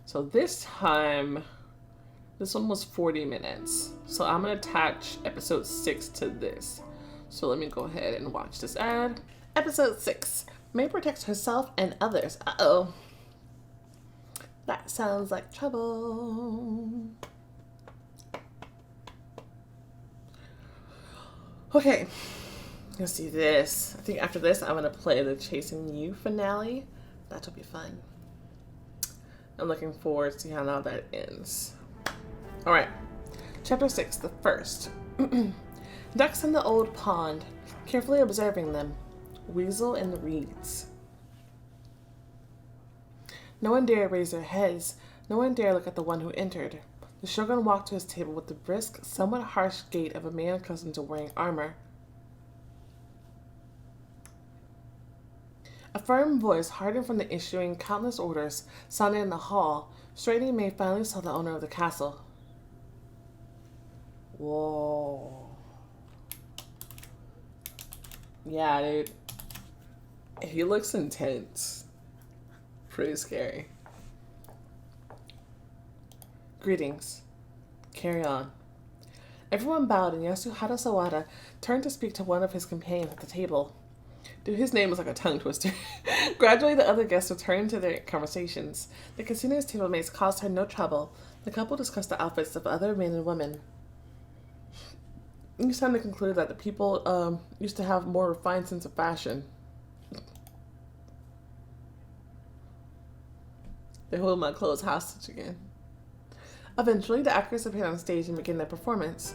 so this time, this one was 40 minutes. So I'm going to attach episode 6 to this. So let me go ahead and watch this ad. Episode 6. Mei protects herself and others. Uh-oh. That sounds like trouble. Okay. Let's see this. I think after this, I'm going to play the Chasing You finale. That'll be fun. I'm looking forward to see how now that ends. Alright. Chapter 6, the first. Ducks in the old pond, carefully observing them. Weasel in the reeds. No one dared raise their heads. No one dared look at the one who entered. The shogun walked to his table with the brisk, somewhat harsh gait of a man accustomed to wearing armor. A firm voice, hardened from the issuing countless orders, sounded in the hall. Straightening, Mei finally saw the owner of the castle. Whoa. Yeah, dude. He looks intense. Pretty scary. Greetings. Carry on. Everyone bowed and Yasuhara Sawada turned to speak to one of his companions at the table. Dude, his name was like a tongue twister. Gradually, the other guests returned to their conversations. The kitsune's table mates caused her no trouble. The couple discussed the outfits of other men and women. It's time to conclude that the people used to have more refined sense of fashion. They hold my clothes hostage again. Eventually, the actors appeared on stage and began their performance.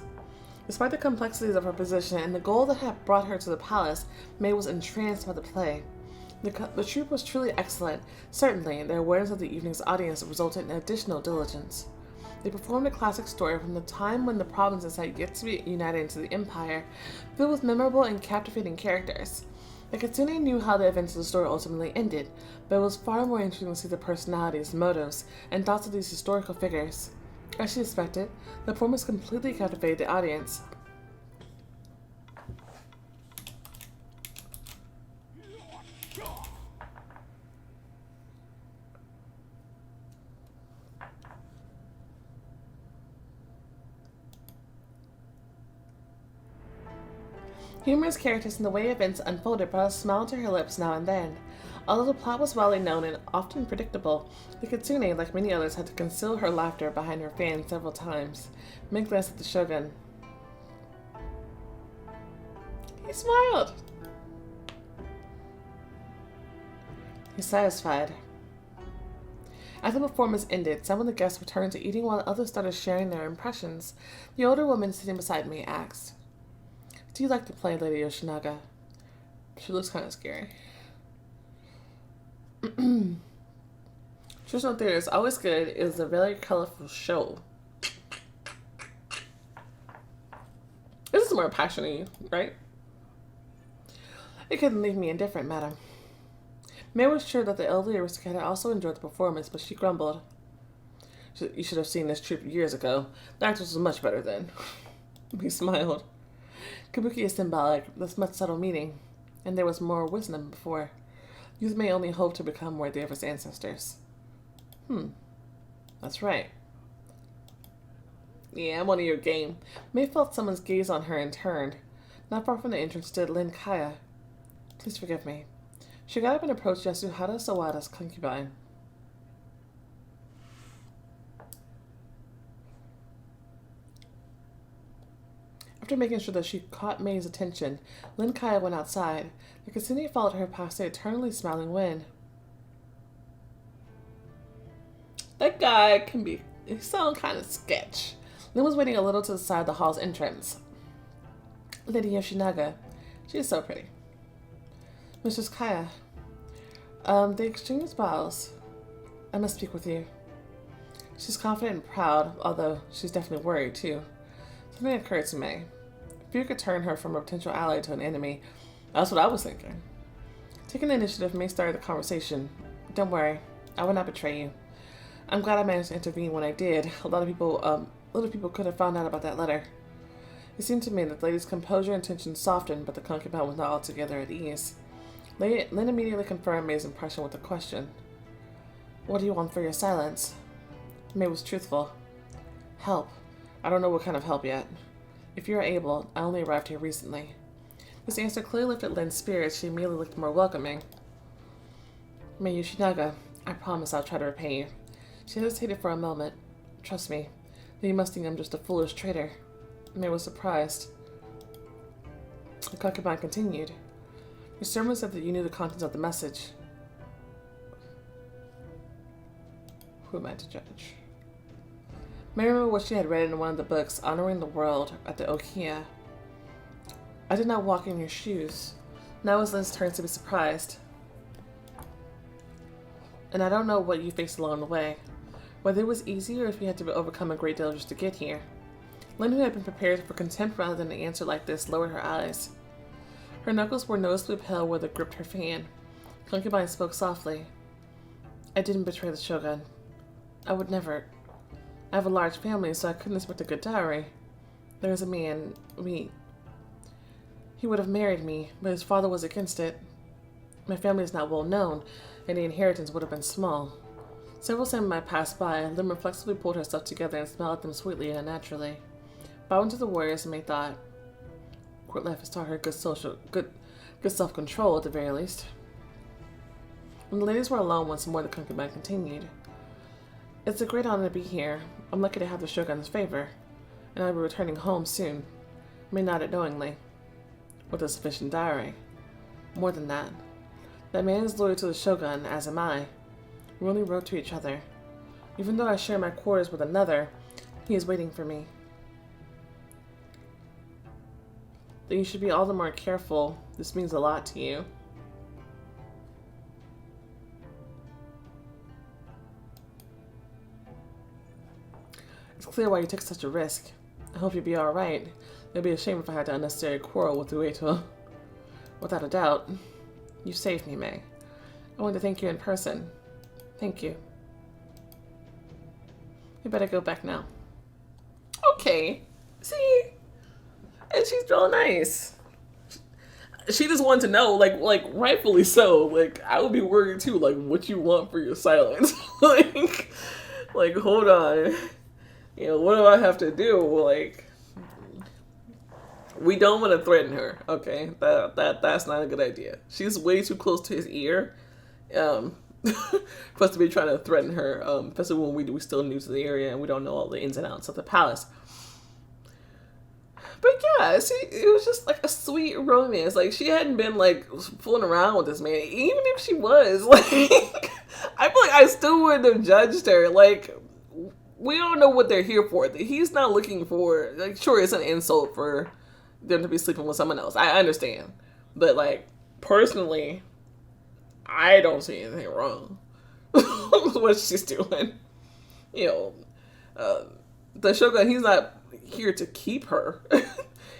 Despite the complexities of her position and the goal that had brought her to the palace, Mei was entranced by the play. The troupe was truly excellent. Certainly, their awareness of the evening's audience resulted in additional diligence. They performed a classic story from the time when the provinces had yet to be united into the empire, filled with memorable and captivating characters. The kitsune knew how the events of the story ultimately ended, but it was far more interesting to see the personalities, motives, and thoughts of these historical figures. As she expected, the performance completely captivated the audience. Humorous characters and the way events unfolded brought a smile to her lips now and then. Although the plot was widely known and often predictable, the kitsune, like many others, had to conceal her laughter behind her fan several times. Mei glanced at the shogun. He smiled. He's satisfied. After the performance ended, some of the guests returned to eating while others started sharing their impressions. The older woman sitting beside me asked, "Do you like to play, Lady Yoshinaga?" She looks kind of scary. Traditional theater is always good. It is a very colorful show. This is more passionate, right? It couldn't leave me indifferent, madam. Mei was sure that the elderly aristocrat had also enjoyed the performance, but she grumbled. You should have seen this troupe years ago. The actress was much better then. He smiled. Kabuki is symbolic. This much subtle meaning. And there was more wisdom before. Youth may only hope to become worthy of his ancestors. That's right. Yeah, I'm one of your game. Mei felt someone's gaze on her and turned. Not far from the entrance stood Lin Kaya. Please forgive me. She got up and approached Yasuhara Sawada's concubine. After making sure that she caught Mei's attention, Lin Kaya went outside. The Kasumi followed her past the eternally smiling wind. That guy he sounds kind of sketch. Lin was waiting a little to the side of the hall's entrance. Lady Yoshinaga. She is so pretty. Mistress Kaya. They exchanged bows. I must speak with you. She's confident and proud, although she's definitely worried too. Something occurred to Mei. Fear could turn her from a potential ally to an enemy. That's what I was thinking. Taking the initiative, Mei started the conversation. Don't worry, I will not betray you. I'm glad I managed to intervene when I did. A lot of people could have found out about that letter. It seemed to me that the lady's composure and tension softened, but the concubine was not altogether at ease. Lin immediately confirmed Mei's impression with a question. What do you want for your silence? Mei was truthful. Help. I don't know what kind of help yet. If you're able, I only arrived here recently. This answer clearly lifted Lin's spirits. She immediately looked more welcoming. Mei Yoshinaga, I promise I'll try to repay you. She hesitated for a moment. Trust me, then you must think I'm just a foolish traitor. Mei was surprised. The concubine continued. Your servant said that you knew the contents of the message. Who am I to judge? Mei remembered what she had read in one of the books, Honoring the World, at the Okiya. I did not walk in your shoes. Now it was Lin's turn to be surprised. And I don't know what you faced along the way. Whether it was easy or if you had to overcome a great deal just to get here. Lin, who had been prepared for contempt rather than an answer like this, lowered her eyes. Her knuckles were noticeably pale where they gripped her fan. Concubine spoke softly. I didn't betray the shogun. I would never. I have a large family, so I couldn't expect a good dowry. There is a man, he would have married me, but his father was against it. My family is not well known, and the inheritance would have been small. Several samurai passed by. Lin reflexively pulled herself together and smiled at them sweetly and unnaturally. Bowing to the warriors, Mei thought, court life has taught her good self-control at the very least. When the ladies were alone once more, the concubine continued. It's a great honor to be here. I'm lucky to have the shogun's favor, and I'll be returning home soon. Mei nodded knowingly. With a sufficient dowry. More than that. That man is loyal to the shogun, as am I. We only wrote to each other. Even though I share my quarters with another, he is waiting for me. Then you should be all the more careful. This means a lot to you. It's clear why you took such a risk. I hope you'll be alright. It'd be a shame if I had to unnecessarily quarrel with Ueto. Without a doubt. You saved me, Mei. I want to thank you in person. Thank you. You better go back now. Okay. See? And she's real nice. She just wanted to know, like rightfully so. Like, I would be worried too, like, what you want for your silence. like, hold on. You know, what do I have to do? Like, we don't want to threaten her, okay? That's not a good idea. She's way too close to his ear. For us to be trying to threaten her, especially when we still new to the area and we don't know all the ins and outs of the palace. But yeah, it was just like a sweet romance. Like, she hadn't been like fooling around with this man. Even if she was, like, I feel like I still wouldn't have judged her. Like, we don't know what they're here for. He's not looking for, like, sure, it's an insult for them to be sleeping with someone else. I understand. But, like, personally, I don't see anything wrong with what she's doing. You know, the shogun, he's not here to keep her.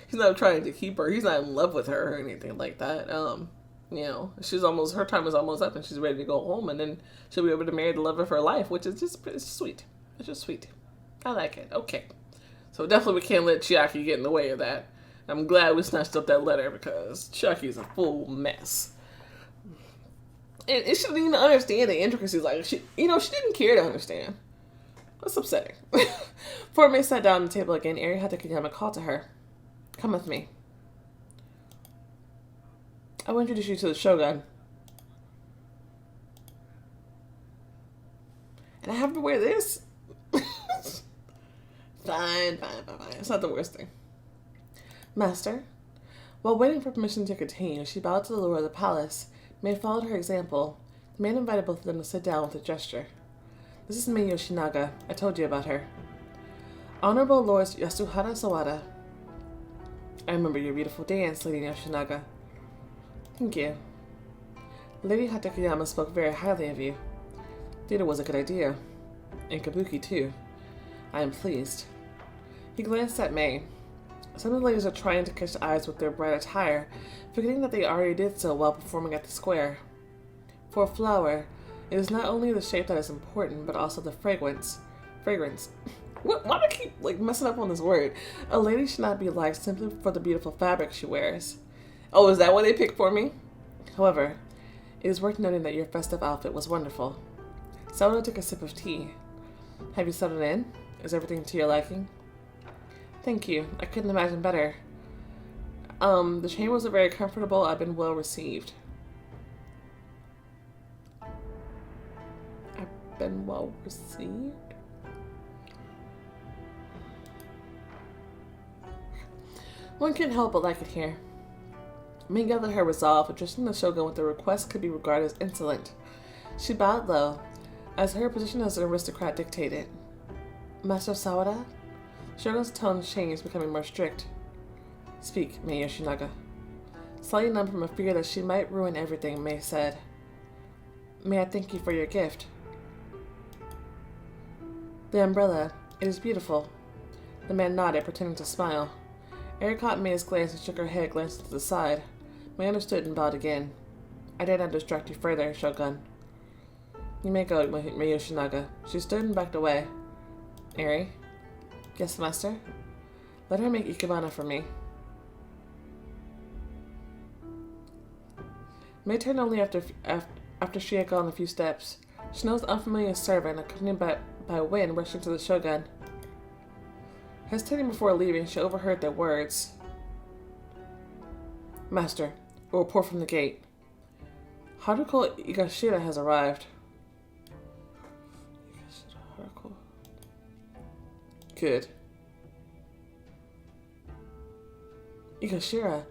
He's not trying to keep her. He's not in love with her or anything like that. You know, her time is almost up and she's ready to go home, and then she'll be able to marry the love of her life, which is it's sweet. It's just sweet. I like it. Okay. So definitely we can't let Chiaki get in the way of that. I'm glad we snatched up that letter because Chiaki's a full mess. And she didn't even understand the intricacies. Like, she didn't care to understand. That's upsetting. Before Mei sat down at the table again, Eri had to Kageyama call to her. Come with me. I will introduce you to the Shogun. And I have to wear this? Fine. It's not the worst thing. Master, while waiting for permission to continue, she bowed to the lord of the palace. May followed her example. The man invited both of them to sit down with a gesture. This is Mei Yoshinaga. I told you about her. Honorable Lord Yasuhara Sawada. I remember your beautiful dance, Lady Yoshinaga. Thank you. Lady Hatakeyama spoke very highly of you. Theater was a good idea. And kabuki, too. I am pleased. He glanced at Mei. Some of the ladies are trying to catch eyes with their bright attire, forgetting that they already did so while performing at the square. For a flower, it is not only the shape that is important, but also the fragrance. Why do I keep messing up on this word? A lady should not be liked simply for the beautiful fabric she wears. Oh, is that what they picked for me? However, it is worth noting that your festive outfit was wonderful. Sawada took a sip of tea. Have you settled in? Is everything to your liking? Thank you. I couldn't imagine better. The chambers are very comfortable. I've been well received. I've been well received? One can't help but like it here. Mei gathered her resolve, addressing the Shogun with the request could be regarded as insolent. She bowed low, as her position as an aristocrat dictated. Master Sawada? Shogun's tone changed, becoming more strict. Speak, Mei Yoshinaga. Slightly numb from a fear that she might ruin everything, Mei said. May I thank you for your gift? The umbrella. It is beautiful. The man nodded, pretending to smile. Eri caught Mei's glance and shook her head, glancing to the side. Mei understood and bowed again. I dare not distract you further, Shogun. You may go, Mei Yoshinaga. She stood and backed away. Eri? Yes, master? Let her make ikebana for me. Mei turned only after she had gone a few steps. Shino's unfamiliar servant, accompanied by Win, rushed into the Shogun. Hesitating before leaving, she overheard their words. Master, a report from the gate. Haruko Igashira has arrived. Good. Igashira,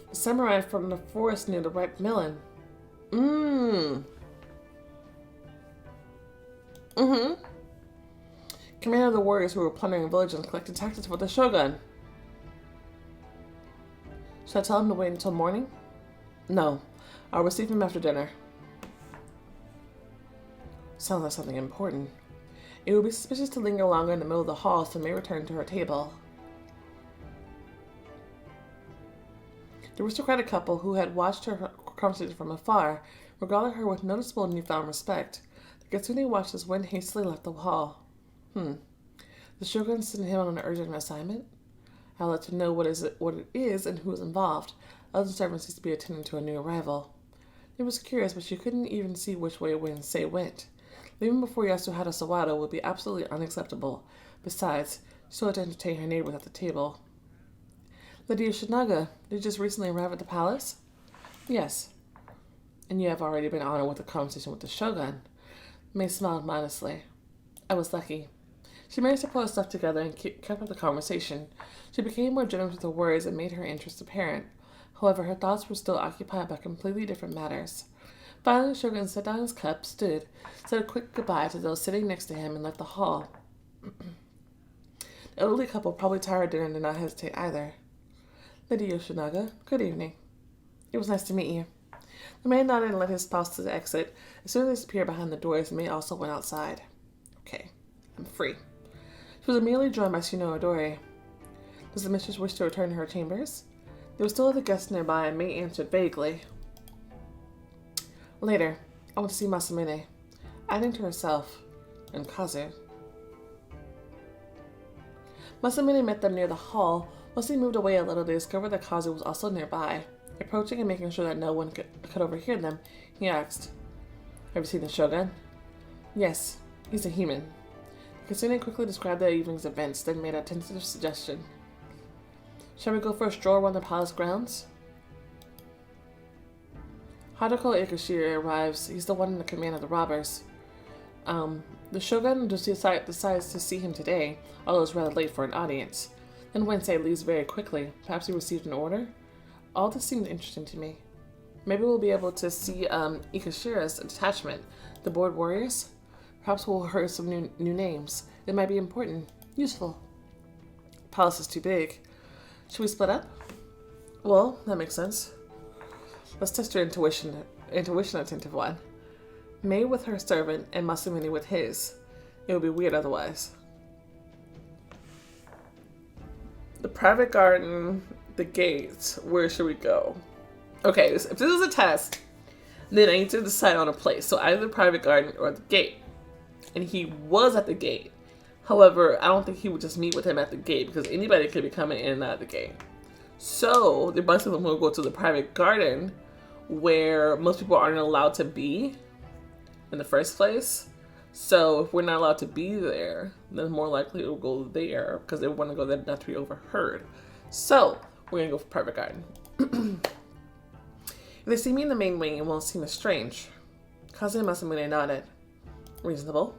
the samurai from the forest near the ripe melon. Commander of the warriors who were plundering villages and collecting taxes for the Shogun. Should I tell him to wait until morning? No. I'll receive him after dinner. Sounds like something important. It would be suspicious to linger longer in the middle of the hall, so Mei returned to her table. The aristocratic couple, who had watched her conversation from afar, regarded her with noticeable newfound respect. The Kitsune watched as Wen hastily left the hall. The Shogun sent him on an urgent assignment? I'll let him know what it is and who is involved. Other servants used to be attending to a new arrival. It was curious, but she couldn't even see which way Say went. Leaving before Yasuhara Sawada would be absolutely unacceptable. Besides, she still had to entertain her neighbors at the table. Lady Yoshinaga, did you just recently arrive at the palace? Yes. And you have already been honored with a conversation with the Shogun. Mei smiled modestly. I was lucky. She managed to pull her stuff together and kept up the conversation. She became more generous with her words and made her interest apparent. However, her thoughts were still occupied by completely different matters. Finally, the Shogun set down his cup, stood, said a quick goodbye to those sitting next to him, and left the hall. The elderly couple, probably tired of dinner, did not hesitate either. Lady Yoshinaga, good evening. It was nice to meet you. The man nodded and led his spouse to the exit. As soon as they disappeared behind the doors, Mei also went outside. Okay, I'm free. She was immediately joined by shino-odori. Does the mistress wish to return to her chambers? There were still other guests nearby, and Mei answered vaguely. Later, I want to see Masamune. Adding to herself, and Kazu. Masamune met them near the hall. Once they moved away a little, they discovered that Kazu was also nearby. Approaching and making sure that no one could overhear them, he asked, Have you seen the Shogun? Yes, he's a human. Kitsune quickly described the evening's events, then made a tentative suggestion. Shall we go for a stroll around the palace grounds? Hadako Ikashira arrives. He's the one in the command of the robbers. The Shogun decides to see him today, although it's rather late for an audience. Then Wednesday leaves very quickly. Perhaps he received an order? All this seems interesting to me. Maybe we'll be able to see Ikashira's detachment, the board warriors. Perhaps we'll hear some new names. They might be important, useful. Palace is too big. Should we split up? Well, that makes sense. Let's test your intuition, attentive one. Mei with her servant and Masamune with his. It would be weird otherwise. The private garden, the gates. Where should we go? Okay, if this is a test, then I need to decide on a place. So either the private garden or the gate. And he was at the gate. However, I don't think he would just meet with him at the gate because anybody could be coming in and out of the gate. So the bunch of them will go to the private garden where most people aren't allowed to be in the first place. So if we're not allowed to be there, then more likely it'll go there because they want to go there not to be overheard. So we're gonna go for private garden. If they see me in the main wing, it won't seem as strange. Kaze Masamune nodded. Reasonable.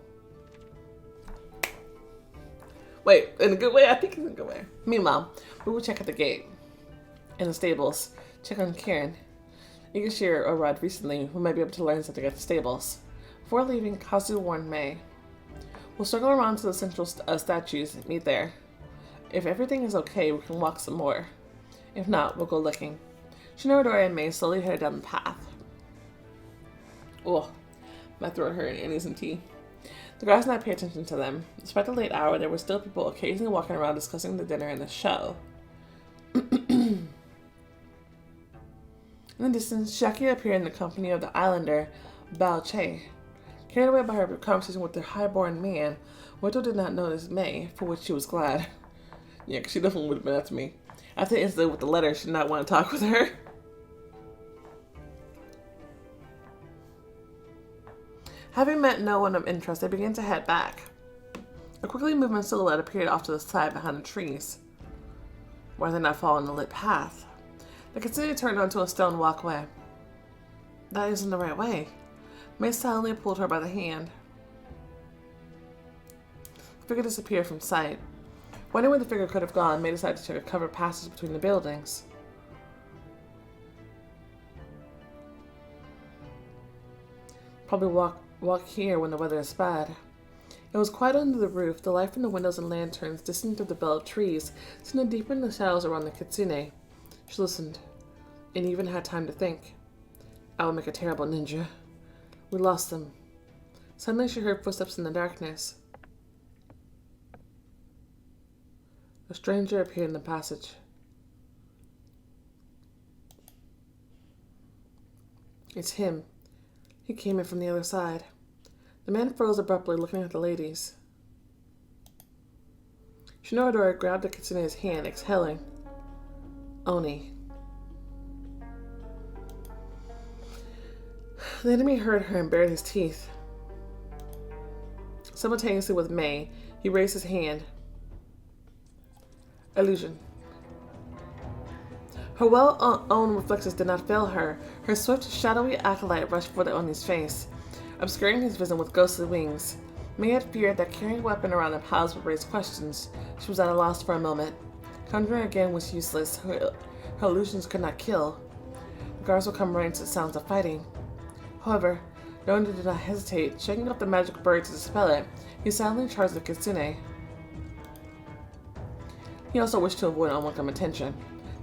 Wait, in a good way? I think in a good way. Meanwhile, we will check at the gate. In the stables. Check on Karen. Ikashira arrived recently. We might be able to learn something at the stables. Before leaving, Kazu warned Mei. We'll circle around to the central statues and meet there. If everything is okay, we can walk some more. If not, we'll go looking. Shino-odori and Mei slowly headed down the path. Oh, my throat hurt and need some tea. The guards did not pay attention to them. Despite the late hour, there were still people occasionally walking around discussing the dinner and the show. In the distance, Shaki appeared in the company of the islander, Bao Che. Carried away by her conversation with the high-born man, Weto did not notice Mei, for which she was glad. Yeah, because she definitely would have been after me. After the incident with the letter, she did not want to talk with her. Having met no one of interest, they began to head back. A quickly moving silhouette appeared off to the side behind the trees. Why did they not follow in the lit path? They continued to turn onto a stone walkway. That isn't the right way. Mei silently pulled her by the hand. The figure disappeared from sight. Wondering where the figure could have gone, Mei decided to check a covered passage between the buildings. Probably walk here when the weather is bad. It was quiet under the roof, the light from the windows and lanterns distant through the belt of trees, seemed to deepen the shadows around the kitsune. She listened, and even had time to think. I would make a terrible ninja. We lost them. Suddenly she heard footsteps in the darkness. A stranger appeared in the passage. It's him. He came in from the other side. The man froze abruptly, looking at the ladies. Shino-odori grabbed the kitsune's hand, exhaling. Oni. The enemy heard her and bared his teeth. Simultaneously with Mei, he raised his hand. Illusion. Her well-owned reflexes did not fail her. Her swift, shadowy acolyte rushed for the Oni's face, obscuring his vision with ghostly wings. Mei had feared that carrying a weapon around in piles would raise questions. She was at a loss for a moment. Conjuring again was useless. Her illusions could not kill. The guards would come running to the sounds of fighting. However, no one did not hesitate. Shaking off the magic bird to dispel it, he silently charged the kitsune. He also wished to avoid unwelcome attention.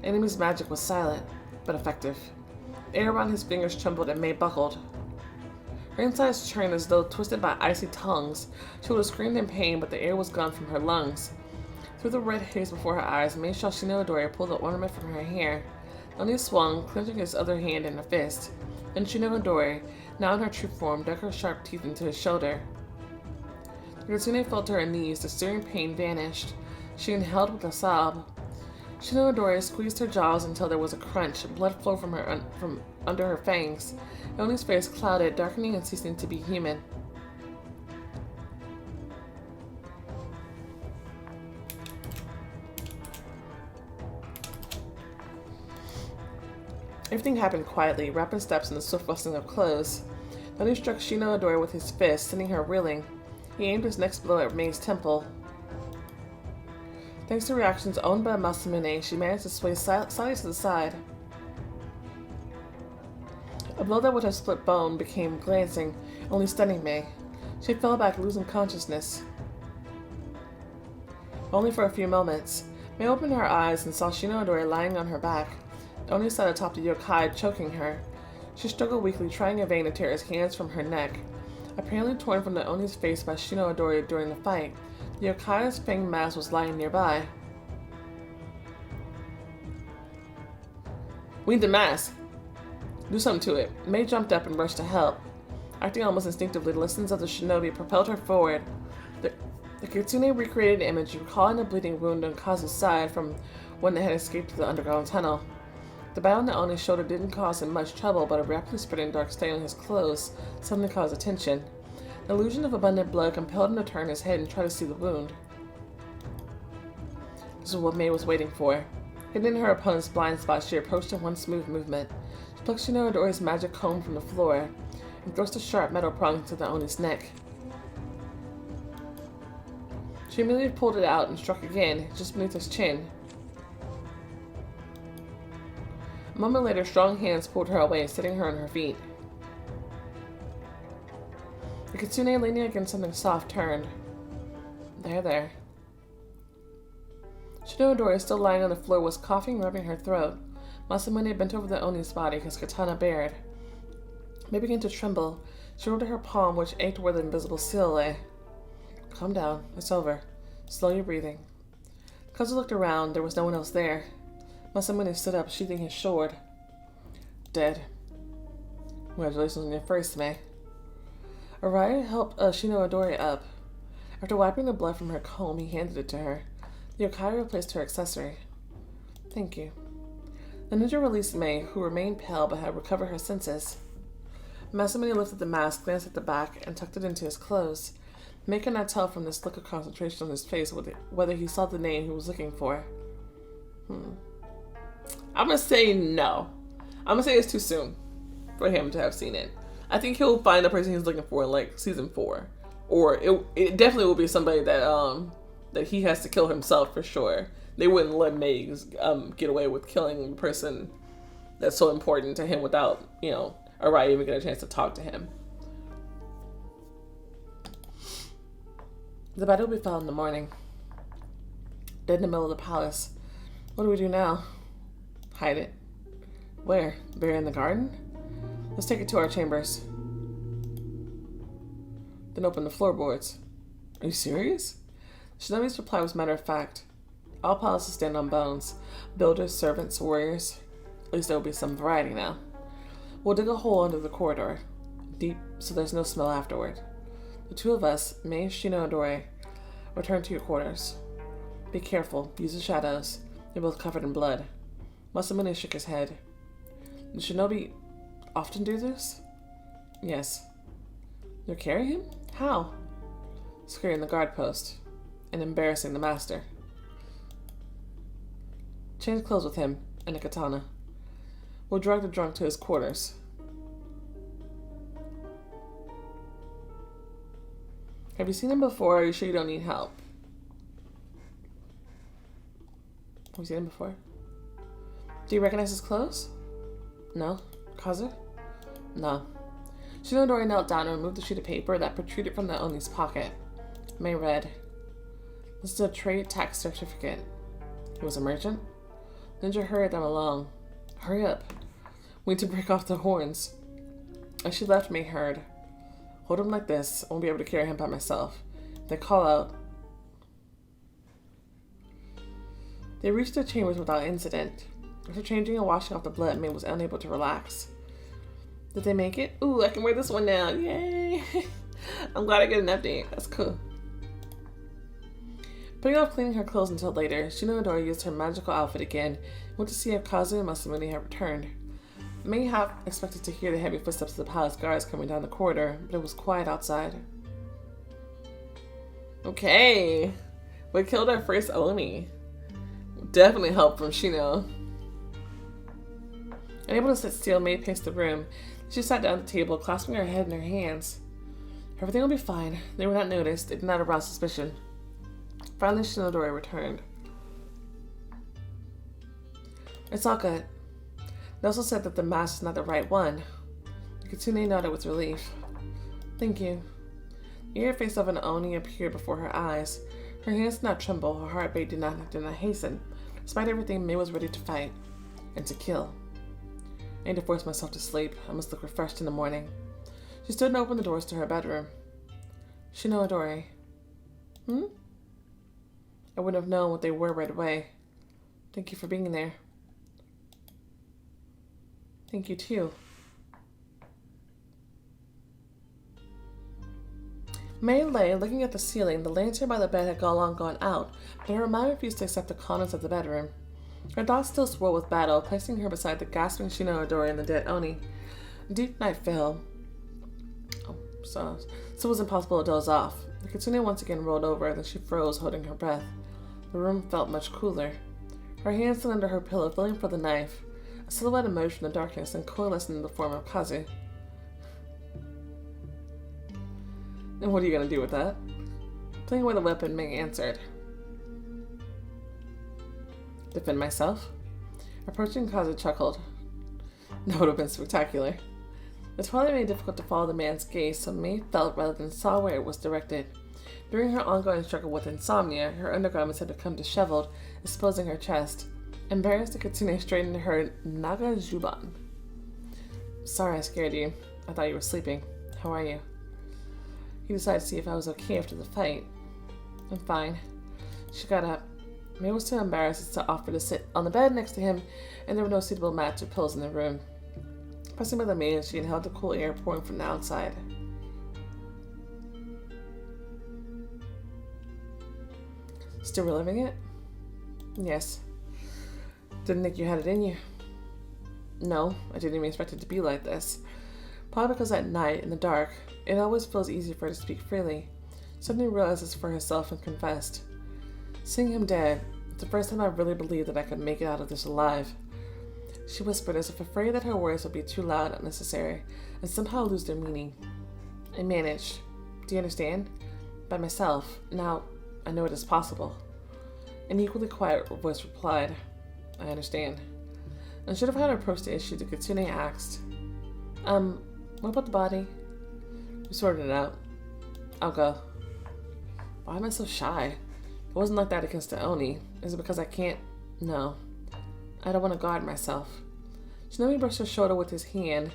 The enemy's magic was silent, but effective. The air around his fingers trembled and Mei buckled. Her insides churned as though twisted by icy tongues. She would have screamed in pain, but the air was gone from her lungs. Through the red haze before her eyes, Mei saw Shino-odori pull the ornament from her hair. Oni swung, clenching his other hand in a fist. Then Shino-odori, now in her true form, dug her sharp teeth into his shoulder. The kitsune fell to her knees. The searing pain vanished. She inhaled with a sob. Shino-odori squeezed her jaws until there was a crunch. Blood flowed from under her fangs. Oni's face clouded, darkening and ceasing to be human. Everything happened quietly, rapid steps and the swift rustling of clothes. Then he struck Shino-odori with his fist, sending her reeling. He aimed his next blow at MEI'S temple. Thanks to reactions owned by Masamune, she managed to sway slightly to the side. A blow that would have split bone became glancing, only stunning Mei. She fell back, losing consciousness. Only for a few moments. Mei opened her eyes and saw Shino-odori lying on her back. Oni sat atop the yokai, choking her. She struggled weakly, trying in vain to tear his hands from her neck. Apparently torn from the Oni's face by Shino-odori during the fight, the yokai's fanged mask was lying nearby. We need the mask. Do something to it. Mei jumped up and rushed to help. Acting almost instinctively, the lessons of the shinobi propelled her forward. The kitsune recreated an image, recalling the bleeding wound on Kazu's side from when they had escaped to the underground tunnel. The bite on the Oni's shoulder didn't cause him much trouble, but a rapidly spreading dark stain on his clothes suddenly caused attention. The illusion of abundant blood compelled him to turn his head and try to see the wound. This is what Mei was waiting for. Hidden in her opponent's blind spot, she approached in one smooth movement. She plucked Shino-odori's magic comb from the floor and thrust a sharp metal prong into the Oni's neck. She immediately pulled it out and struck again, just beneath his chin. A moment later, strong hands pulled her away, setting her on her feet. The kitsune, leaning against something soft, turned. There. Shino-odori, still lying on the floor, was coughing, rubbing her throat. Masamune bent over the Oni's body, his katana bared. Mei began to tremble. She rolled her palm, which ached where the invisible seal lay. Calm down. It's over. Slow your breathing. Kazu looked around. There was no one else there. Masamune stood up, sheathing his sword. Dead. Congratulations on your first, Mei. Araya helped Shino-odori up. After wiping the blood from her comb, he handed it to her. The yokai replaced her accessory. Thank you. The ninja released Mei, who remained pale but had recovered her senses. Masamune lifted the mask, glanced at the back, and tucked it into his clothes. Mei could not tell from this look of concentration on his face whether he saw the name he was looking for. I'm gonna say no. I'm gonna say it's too soon for him to have seen it. I think he'll find the person he's looking for in like season 4, or it definitely will be somebody that that he has to kill himself for sure. They wouldn't let MEI'S get away with killing the person that's so important to him without Araya even get a chance to talk to him. The body will be found in the morning. Dead in the middle of the palace. What do we do now? Hide it. Where? Bury it in the garden? Let's take it to our chambers. Then open the floorboards. Are you serious? Shinobi's reply was matter of fact. All palaces stand on bones. Builders, servants, warriors. At least there will be some variety now. We'll dig a hole under the corridor. Deep, so there's no smell afterward. The two of us, Mei and Shino-odori, return to your quarters. Be careful. Use the shadows. They're both covered in blood. Masamune shook his head. The shinobi often do this? Yes. You'll carry him? How? Scaring the guard post. And embarrassing the master. Change clothes with him and a katana. We'll drag the drunk to his quarters. Have you seen him before? Are you sure you don't need help? Have you seen him before? Do you recognize his clothes? No. Kazu? No. Shino-odori knelt down and removed the sheet of paper that protruded from the Oni's pocket. Mei read. This is a trade tax certificate. He was a merchant? Ninja hurried them along. Hurry up. We need to break off the horns. As she left, Mei heard. Hold him like this. I won't be able to carry him by myself. They call out. They reached their chambers without incident. After changing and washing off the blood, Mei was unable to relax. Did they make it? Ooh, I can wear this one now. Yay! I'm glad I get an update. That's cool. Putting off cleaning her clothes until later, Shino-odori used her magical outfit again and went to see if Kazu and Masamune had returned. Mei half expected to hear the heavy footsteps of the palace guards coming down the corridor, but it was quiet outside. Okay, we killed our first Oni. Definitely help from Shino. Unable to sit still, Mei paced the room. She sat down at the table, clasping her head in her hands. Everything will be fine. They were not noticed. They did not arouse suspicion. Finally, shino-odori returned. It's all good. They also said that the mask is not the right one. Kitsune nodded with relief. Thank you. The ear face of an Oni appeared before her eyes. Her hands did not tremble, her heartbeat did not hasten. Despite everything, Mei was ready to fight. And to kill. I need to force myself to sleep. I must look refreshed in the morning. She stood and opened the doors to her bedroom. Shino-odori. I wouldn't have known what they were right away. Thank you for being there. Thank you too. Mei lay looking at the ceiling. The lantern by the bed had long gone out, but her mind refused to accept the calmness of the bedroom. Her thoughts still swirled with battle, placing her beside the gasping shino-odori and the dead Oni. A deep night fell. So it was impossible to doze off. The kitsune once again rolled over, then she froze, holding her breath. The room felt much cooler. Her hands stood under her pillow, feeling for the knife. A silhouette emerged from the darkness and coalesced in the form of Kazu. And what are you going to do with that? Playing with a weapon, Mei answered. Defend myself? Approaching Kazu chuckled. That would have been spectacular. The twilight made it difficult to follow the man's gaze, so Mei felt rather than saw where it was directed. During her ongoing struggle with insomnia, her undergarments had become disheveled, exposing her chest. Embarrassed, the kitsune straightened her naga juban. Sorry I scared you. I thought you were sleeping. How are you? He decided to see if I was okay after the fight. I'm fine. She got up. Mei was too embarrassed to offer to sit on the bed next to him, and there were no suitable mats or pillows in the room. Pressing by the maid, she inhaled the cool air pouring from the outside. Still reliving it? Yes. Didn't think you had it in you. No, I didn't even expect it to be like this. Probably because at night, in the dark, it always feels easier for her to speak freely. Suddenly realized this for herself and confessed. Seeing him dead, it's the first time I really believed that I could make it out of this alive. She whispered as if afraid that her words would be too loud and unnecessary, and somehow lose their meaning. I managed. Do you understand? By myself. Now, I know it is possible. An equally quiet voice replied, I understand. Instead of how to approach the issue, the kitsune asked, what about the body? We sorted it out. I'll go. Why am I so shy? It wasn't like that against the Oni. Is it because I can't? No. I don't want to guard myself. Shinobi brushed her shoulder with his hand,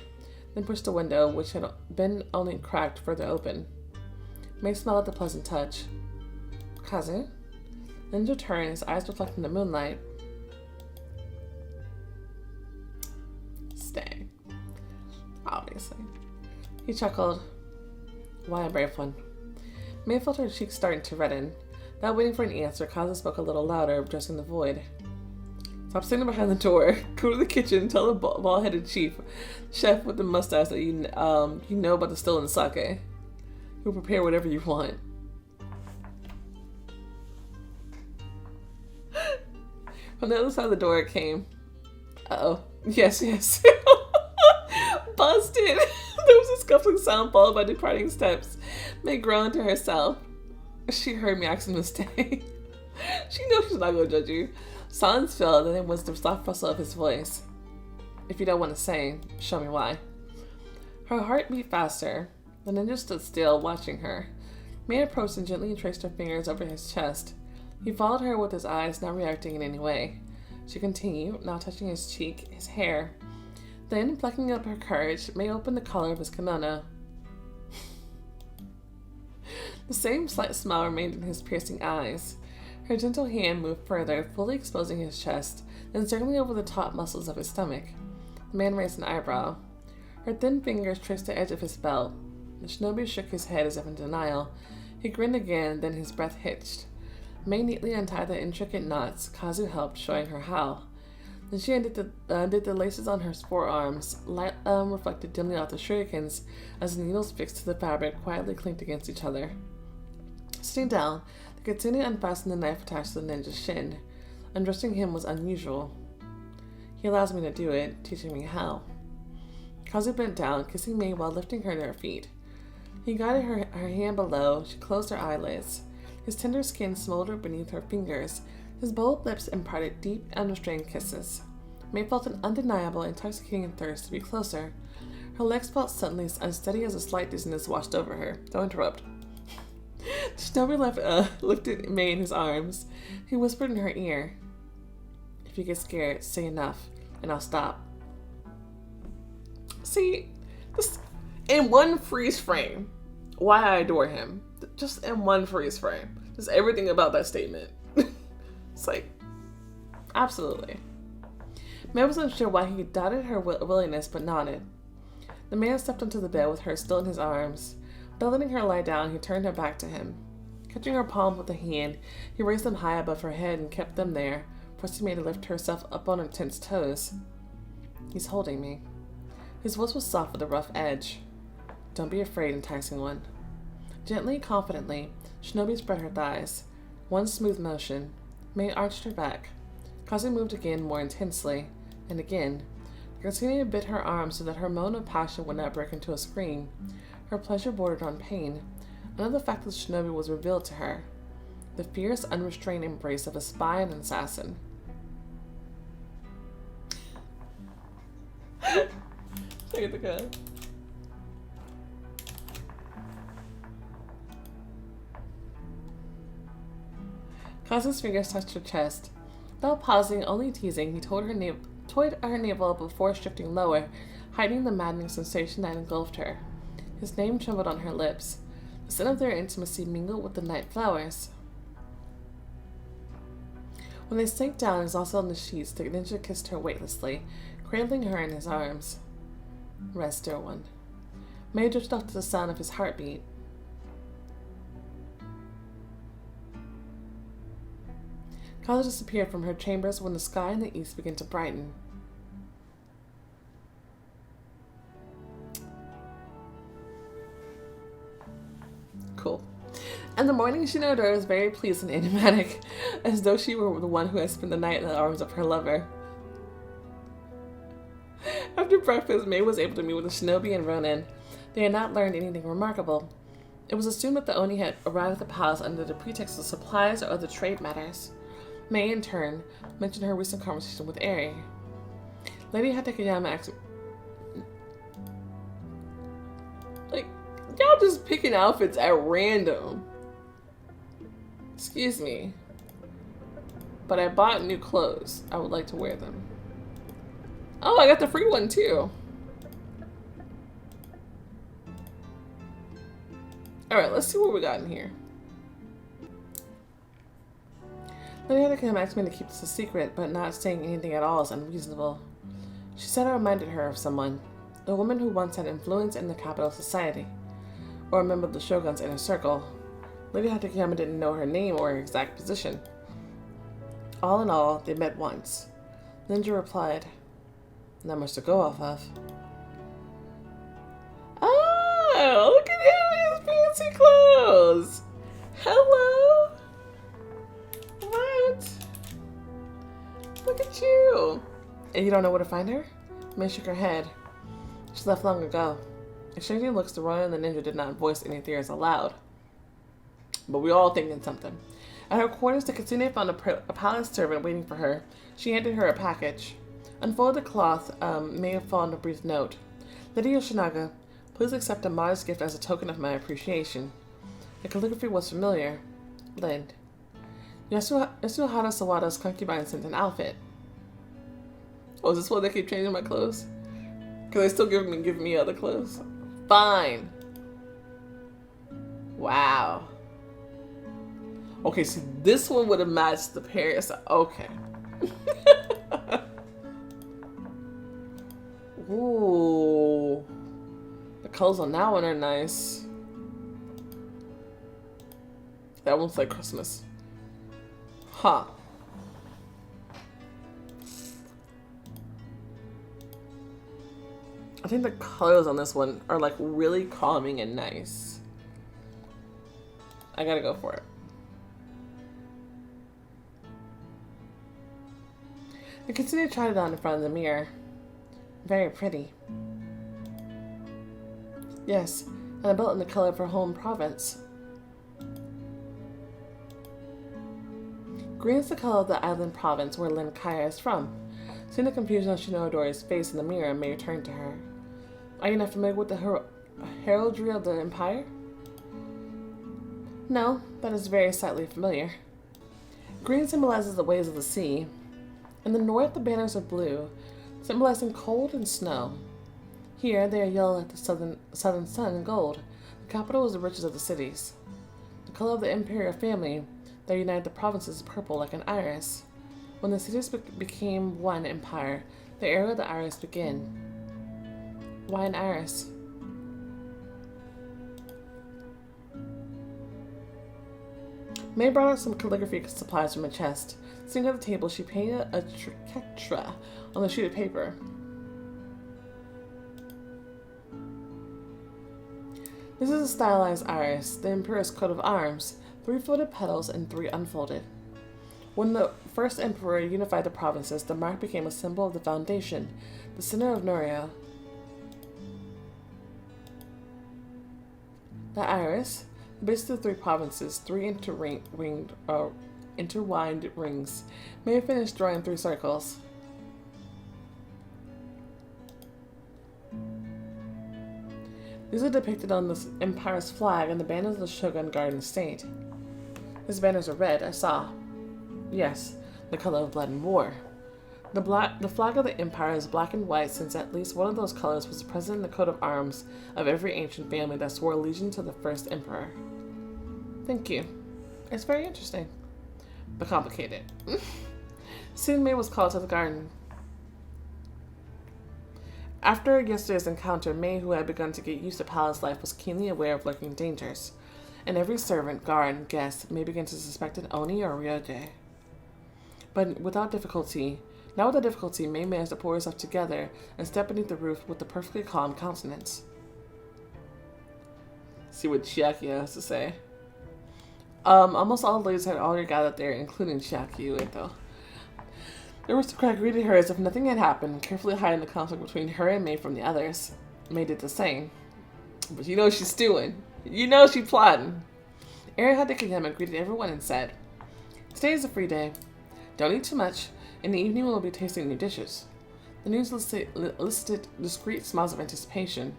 then pushed the window, which had been only cracked, further open. Mei smiled at the pleasant touch. Kazu? Then to turn, his eyes reflecting the moonlight. Stay. Obviously. He chuckled. Why a brave one? Mei felt her cheeks starting to redden. Without waiting for an answer, Kazu spoke a little louder, addressing the void. Stop standing behind the door. Go to the kitchen and tell the bald-headed chef with the mustache that you know about the stolen sake. He'll prepare whatever you want. From the other side of the door it came. Uh-oh. Yes. Busted! There was a scuffling sound followed by departing steps. Mei groaned to herself. She heard me ask him to stay. She knows she's not going to judge you. Silence fell, and then was the soft rustle of his voice. If you don't want to say, show me why. Her heart beat faster. The ninja stood still, watching her. Mei approached and gently traced her fingers over his chest. He followed her with his eyes, not reacting in any way. She continued, now touching his cheek, his hair. Then, plucking up her courage, Mei opened the collar of his kimono. The same slight smile remained in his piercing eyes. Her gentle hand moved further, fully exposing his chest, then circling over the top muscles of his stomach. The man raised an eyebrow. Her thin fingers traced the edge of his belt. The shinobi shook his head as if in denial. He grinned again, then his breath hitched. Mei neatly untied the intricate knots. Kazu helped, showing her how. Then she undid the laces on her forearms. Light reflected dimly off the shurikens as the needles fixed to the fabric quietly clinked against each other. Sitting down, the kitsune unfastened the knife attached to the ninja's shin. Undressing him was unusual. He allows me to do it, teaching me how. Kazu bent down, kissing Mei while lifting her to her feet. He guided her hand below. She closed her eyelids. His tender skin smoldered beneath her fingers. His bold lips imparted deep, unrestrained kisses. Mei felt an undeniable, intoxicating thirst to be closer. Her legs felt suddenly unsteady as a slight dizziness washed over her. Don't interrupt. Shinobi lifted Mei in his arms. He whispered in her ear, "If you get scared, say enough, and I'll stop." See, this in one freeze frame, why I adore him. Just in one freeze frame. Just everything about that statement. It's like, absolutely. Mei was unsure why he doubted her willingness, but nodded. The man stepped onto the bed with her still in his arms. Without letting her lie down, he turned her back to him. Catching her palms with a hand, he raised them high above her head and kept them there, forcing Mei to lift herself up on her tense toes. "He's holding me." His voice was soft with a rough edge. "Don't be afraid, enticing one." Gently, confidently, Shinobi spread her thighs. One smooth motion. Mei arched her back. Kazu moved again more intensely, and again. Kitsune bit her arm so that her moan of passion would not break into a scream. Her pleasure bordered on pain. Another fact of Shinobi was revealed to her. The fierce, unrestrained embrace of a spy and an assassin. Look at the gun. Kazu's fingers touched her chest. Without pausing, only teasing, he toyed her navel before shifting lower, heightening the maddening sensation that engulfed her. His name trembled on her lips. The scent of their intimacy mingled with the night flowers. When they sank down exhausted on the sheets, the ninja kissed her weightlessly, cradling her in his arms. "Rest, dear one." Mei drifted off to the sound of his heartbeat. Kazu disappeared from her chambers when the sky in the east began to brighten. Cool. In the morning, shino-odori was very pleased and enigmatic, as though she were the one who had spent the night in the arms of her lover. After breakfast, Mei was able to meet with the shinobi and ronin. They had not learned anything remarkable. It was assumed that the Oni had arrived at the palace under the pretext of supplies or other trade matters. Mei, in turn, mentioned her recent conversation with Eri. Lady Hatakeyama asked, like, y'all just picking outfits at random. Excuse me, but I bought new clothes. I would like to wear them. Oh, I got the free one too. Alright, let's see what we got in here. Lady Hatakeyama asked me to keep this a secret, but not saying anything at all is unreasonable. She said I reminded her of someone, a woman who once had influence in the capital society, or a member of the Shogun's inner circle. Lady Hatakeyama didn't know her name or her exact position. All in all, they met once. Ninja replied, "Not much to go off of." Oh, look at him in his fancy clothes. Hello. What? Look at you. And you don't know where to find her? Mei shook her head. She left long ago. Exchanging looks, the ronin and the ninja did not voice any theories aloud. But we all thinking something. At her quarters, the Kitsune found a palace servant waiting for her. She handed her a package. Unfolded the cloth, Mei have fallen a brief note. Lady Yoshinaga, please accept a modest gift as a token of my appreciation. The calligraphy was familiar. Lind. Yasuhara Sawada's concubine sent an outfit. Oh, is this why they keep changing my clothes? Because they still give me other clothes? Fine. Wow. Okay, so this one would have matched the Paris. Okay. Ooh. The colors on that one are nice. That one's like Christmas. Huh. I think the colors on this one are like really calming and nice. I gotta go for it. I continued to try it on in front of the mirror. Very pretty. Yes, and I built in the color of her home province. Green is the color of the island province where Lin Kaya is from. Seeing the confusion on Shino-odori's face in the mirror made her turn to her. Are you not familiar with the heraldry of the Empire? No, that is very slightly familiar. Green symbolizes the waves of the sea. In the north, the banners are blue, symbolizing cold and snow. Here, they are yellow like the southern sun and gold. The capital is the richest of the cities. The color of the imperial family that united the provinces is purple like an iris. When the cities became one empire, the era of the iris began. Why an iris? Mei brought out some calligraphy supplies from a chest. Sitting at the table, she painted a triquetra on the sheet of paper. This is a stylized iris, the Emperor's coat of arms, 3 folded petals and 3 unfolded. When the first emperor unified the provinces, the mark became a symbol of the foundation, the center of Norio. The iris, the base of the 3 provinces, 3 intertwined rings, may have finished drawing 3 circles. These are depicted on the Empire's flag and the banners of the Shogun Garden State. His banners are red, I saw. Yes, the color of blood and war. The flag of the Empire is black and white since at least one of those colors was present in the coat of arms of every ancient family that swore allegiance to the first emperor. Thank you. It's very interesting, but complicated. Soon Mei was called to the garden. After yesterday's encounter, Mei, who had begun to get used to palace life, was keenly aware of lurking dangers, and every servant, guard, and guest may begin to suspect an Oni or Ryoje. But now with difficulty, Mei managed to pull herself together and step beneath the roof with a perfectly calm countenance. See what Chiaki has to say. Almost all the ladies had already gathered there, including Chiaki Ueto. The aristocrat greeted her as if nothing had happened, carefully hiding the conflict between her and Mei from the others. Mei did the same. But you know she's stewing. You know she's plotting. Eri had the Kagema greeted everyone and said, "Today is a free day. Don't eat too much. In the evening we'll be tasting new dishes." The news elicited discreet smiles of anticipation.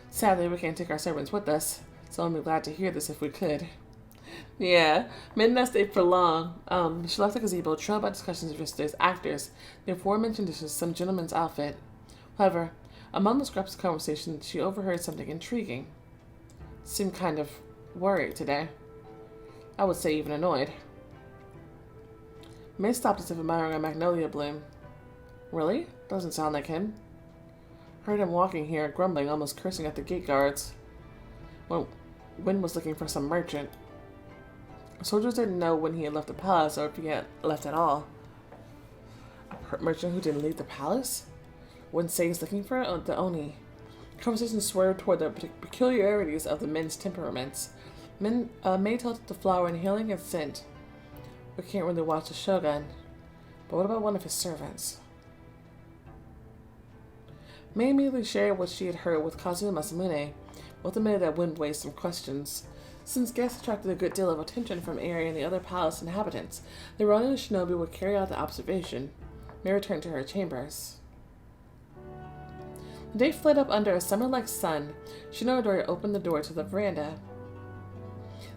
Sadly, we can't take our servants with us, so I'll be glad to hear this if we could. Yeah, Min not stayed for long. She left the gazebo, trailed by discussions of yesterday's actors, the aforementioned dishes, some gentleman's outfit. However, among the scraps of conversation, she overheard something intriguing. Seemed kind of worried today. I would say even annoyed. May stopped as if admiring a magnolia bloom. Really? Doesn't sound like him. Heard him walking here, grumbling, almost cursing at the gate guards. Well, Wynn was looking for some merchant. Soldiers didn't know when he had left the palace or if he had left at all. A merchant who didn't leave the palace? Wouldn't say he's looking for the Oni. Conversation swerved toward the peculiarities of the men's temperaments. Mei tilted the flower, inhaling its scent. We can't really watch the Shogun. But what about one of his servants? Mei immediately shared what she had heard with Kazuya Masamune, both admitted that Wynn raised some questions. Since guests attracted a good deal of attention from Eri and the other palace inhabitants, the Ronin shinobi would carry out the observation. Mei returned to her chambers. The day fled up under a summer-like sun. Shino-odori opened the door to the veranda.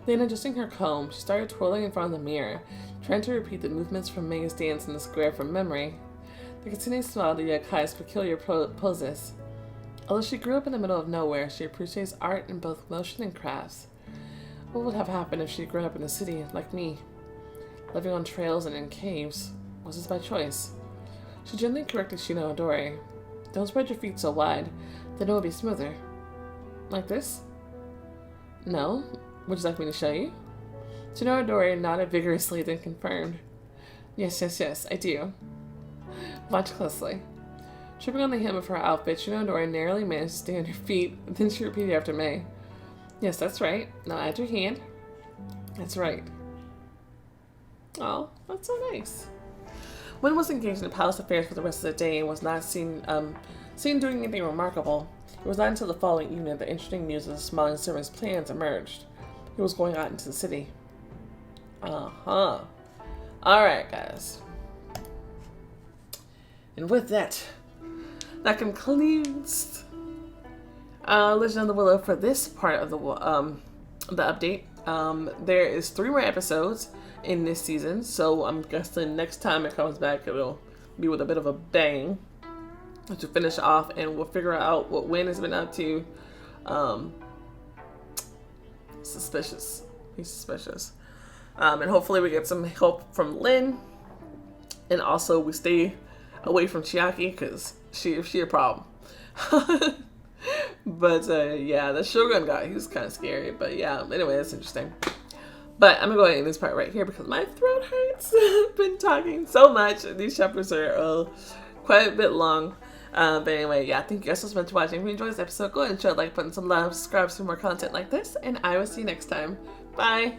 Then, adjusting her comb, she started twirling in front of the mirror, trying to repeat the movements from Mei's dance in the square from memory. The Kitsune smiled at Yakai's peculiar poses. Although she grew up in the middle of nowhere, she appreciates art in both motion and crafts. What would have happened if she had grown up in the city, like me? Living on trails and in caves. Was this by choice? She gently corrected Shino-odori. Don't spread your feet so wide, then it will be smoother. Like this? No? Would you like me to show you? Shino-odori nodded vigorously, then confirmed. Yes, I do. Watch closely. Tripping on the hem of her outfit, Shino-odori narrowly managed to stay on her feet, then she repeated after Mei. Yes, that's right. Now add your hand. That's right. Oh, that's so nice. Wynn was engaged in palace affairs for the rest of the day and was not seen doing anything remarkable. It was not until the following evening that the interesting news of the smiling servant's plans emerged. He was going out into the city. Alright, guys. And with that, that concludes Legend of the Willow for this part of the update. There is 3 more episodes in this season, so I'm guessing next time it comes back, it'll be with a bit of a bang to finish off, and we'll figure out what Wynn has been up to. Suspicious. He's suspicious. And hopefully we get some help from Lynn, and also we stay away from Chiaki because she a problem. But yeah, the Shogun guy, he was kind of scary. But yeah, anyway, that's interesting. But I'm gonna go ahead and end this part right here because my throat hurts. I've been talking so much. These chapters are quite a bit long. But anyway, yeah, thank you guys so much for watching. If you enjoyed this episode, go ahead and show a like button, some love, subscribe for more content like this, and I will see you next time. Bye!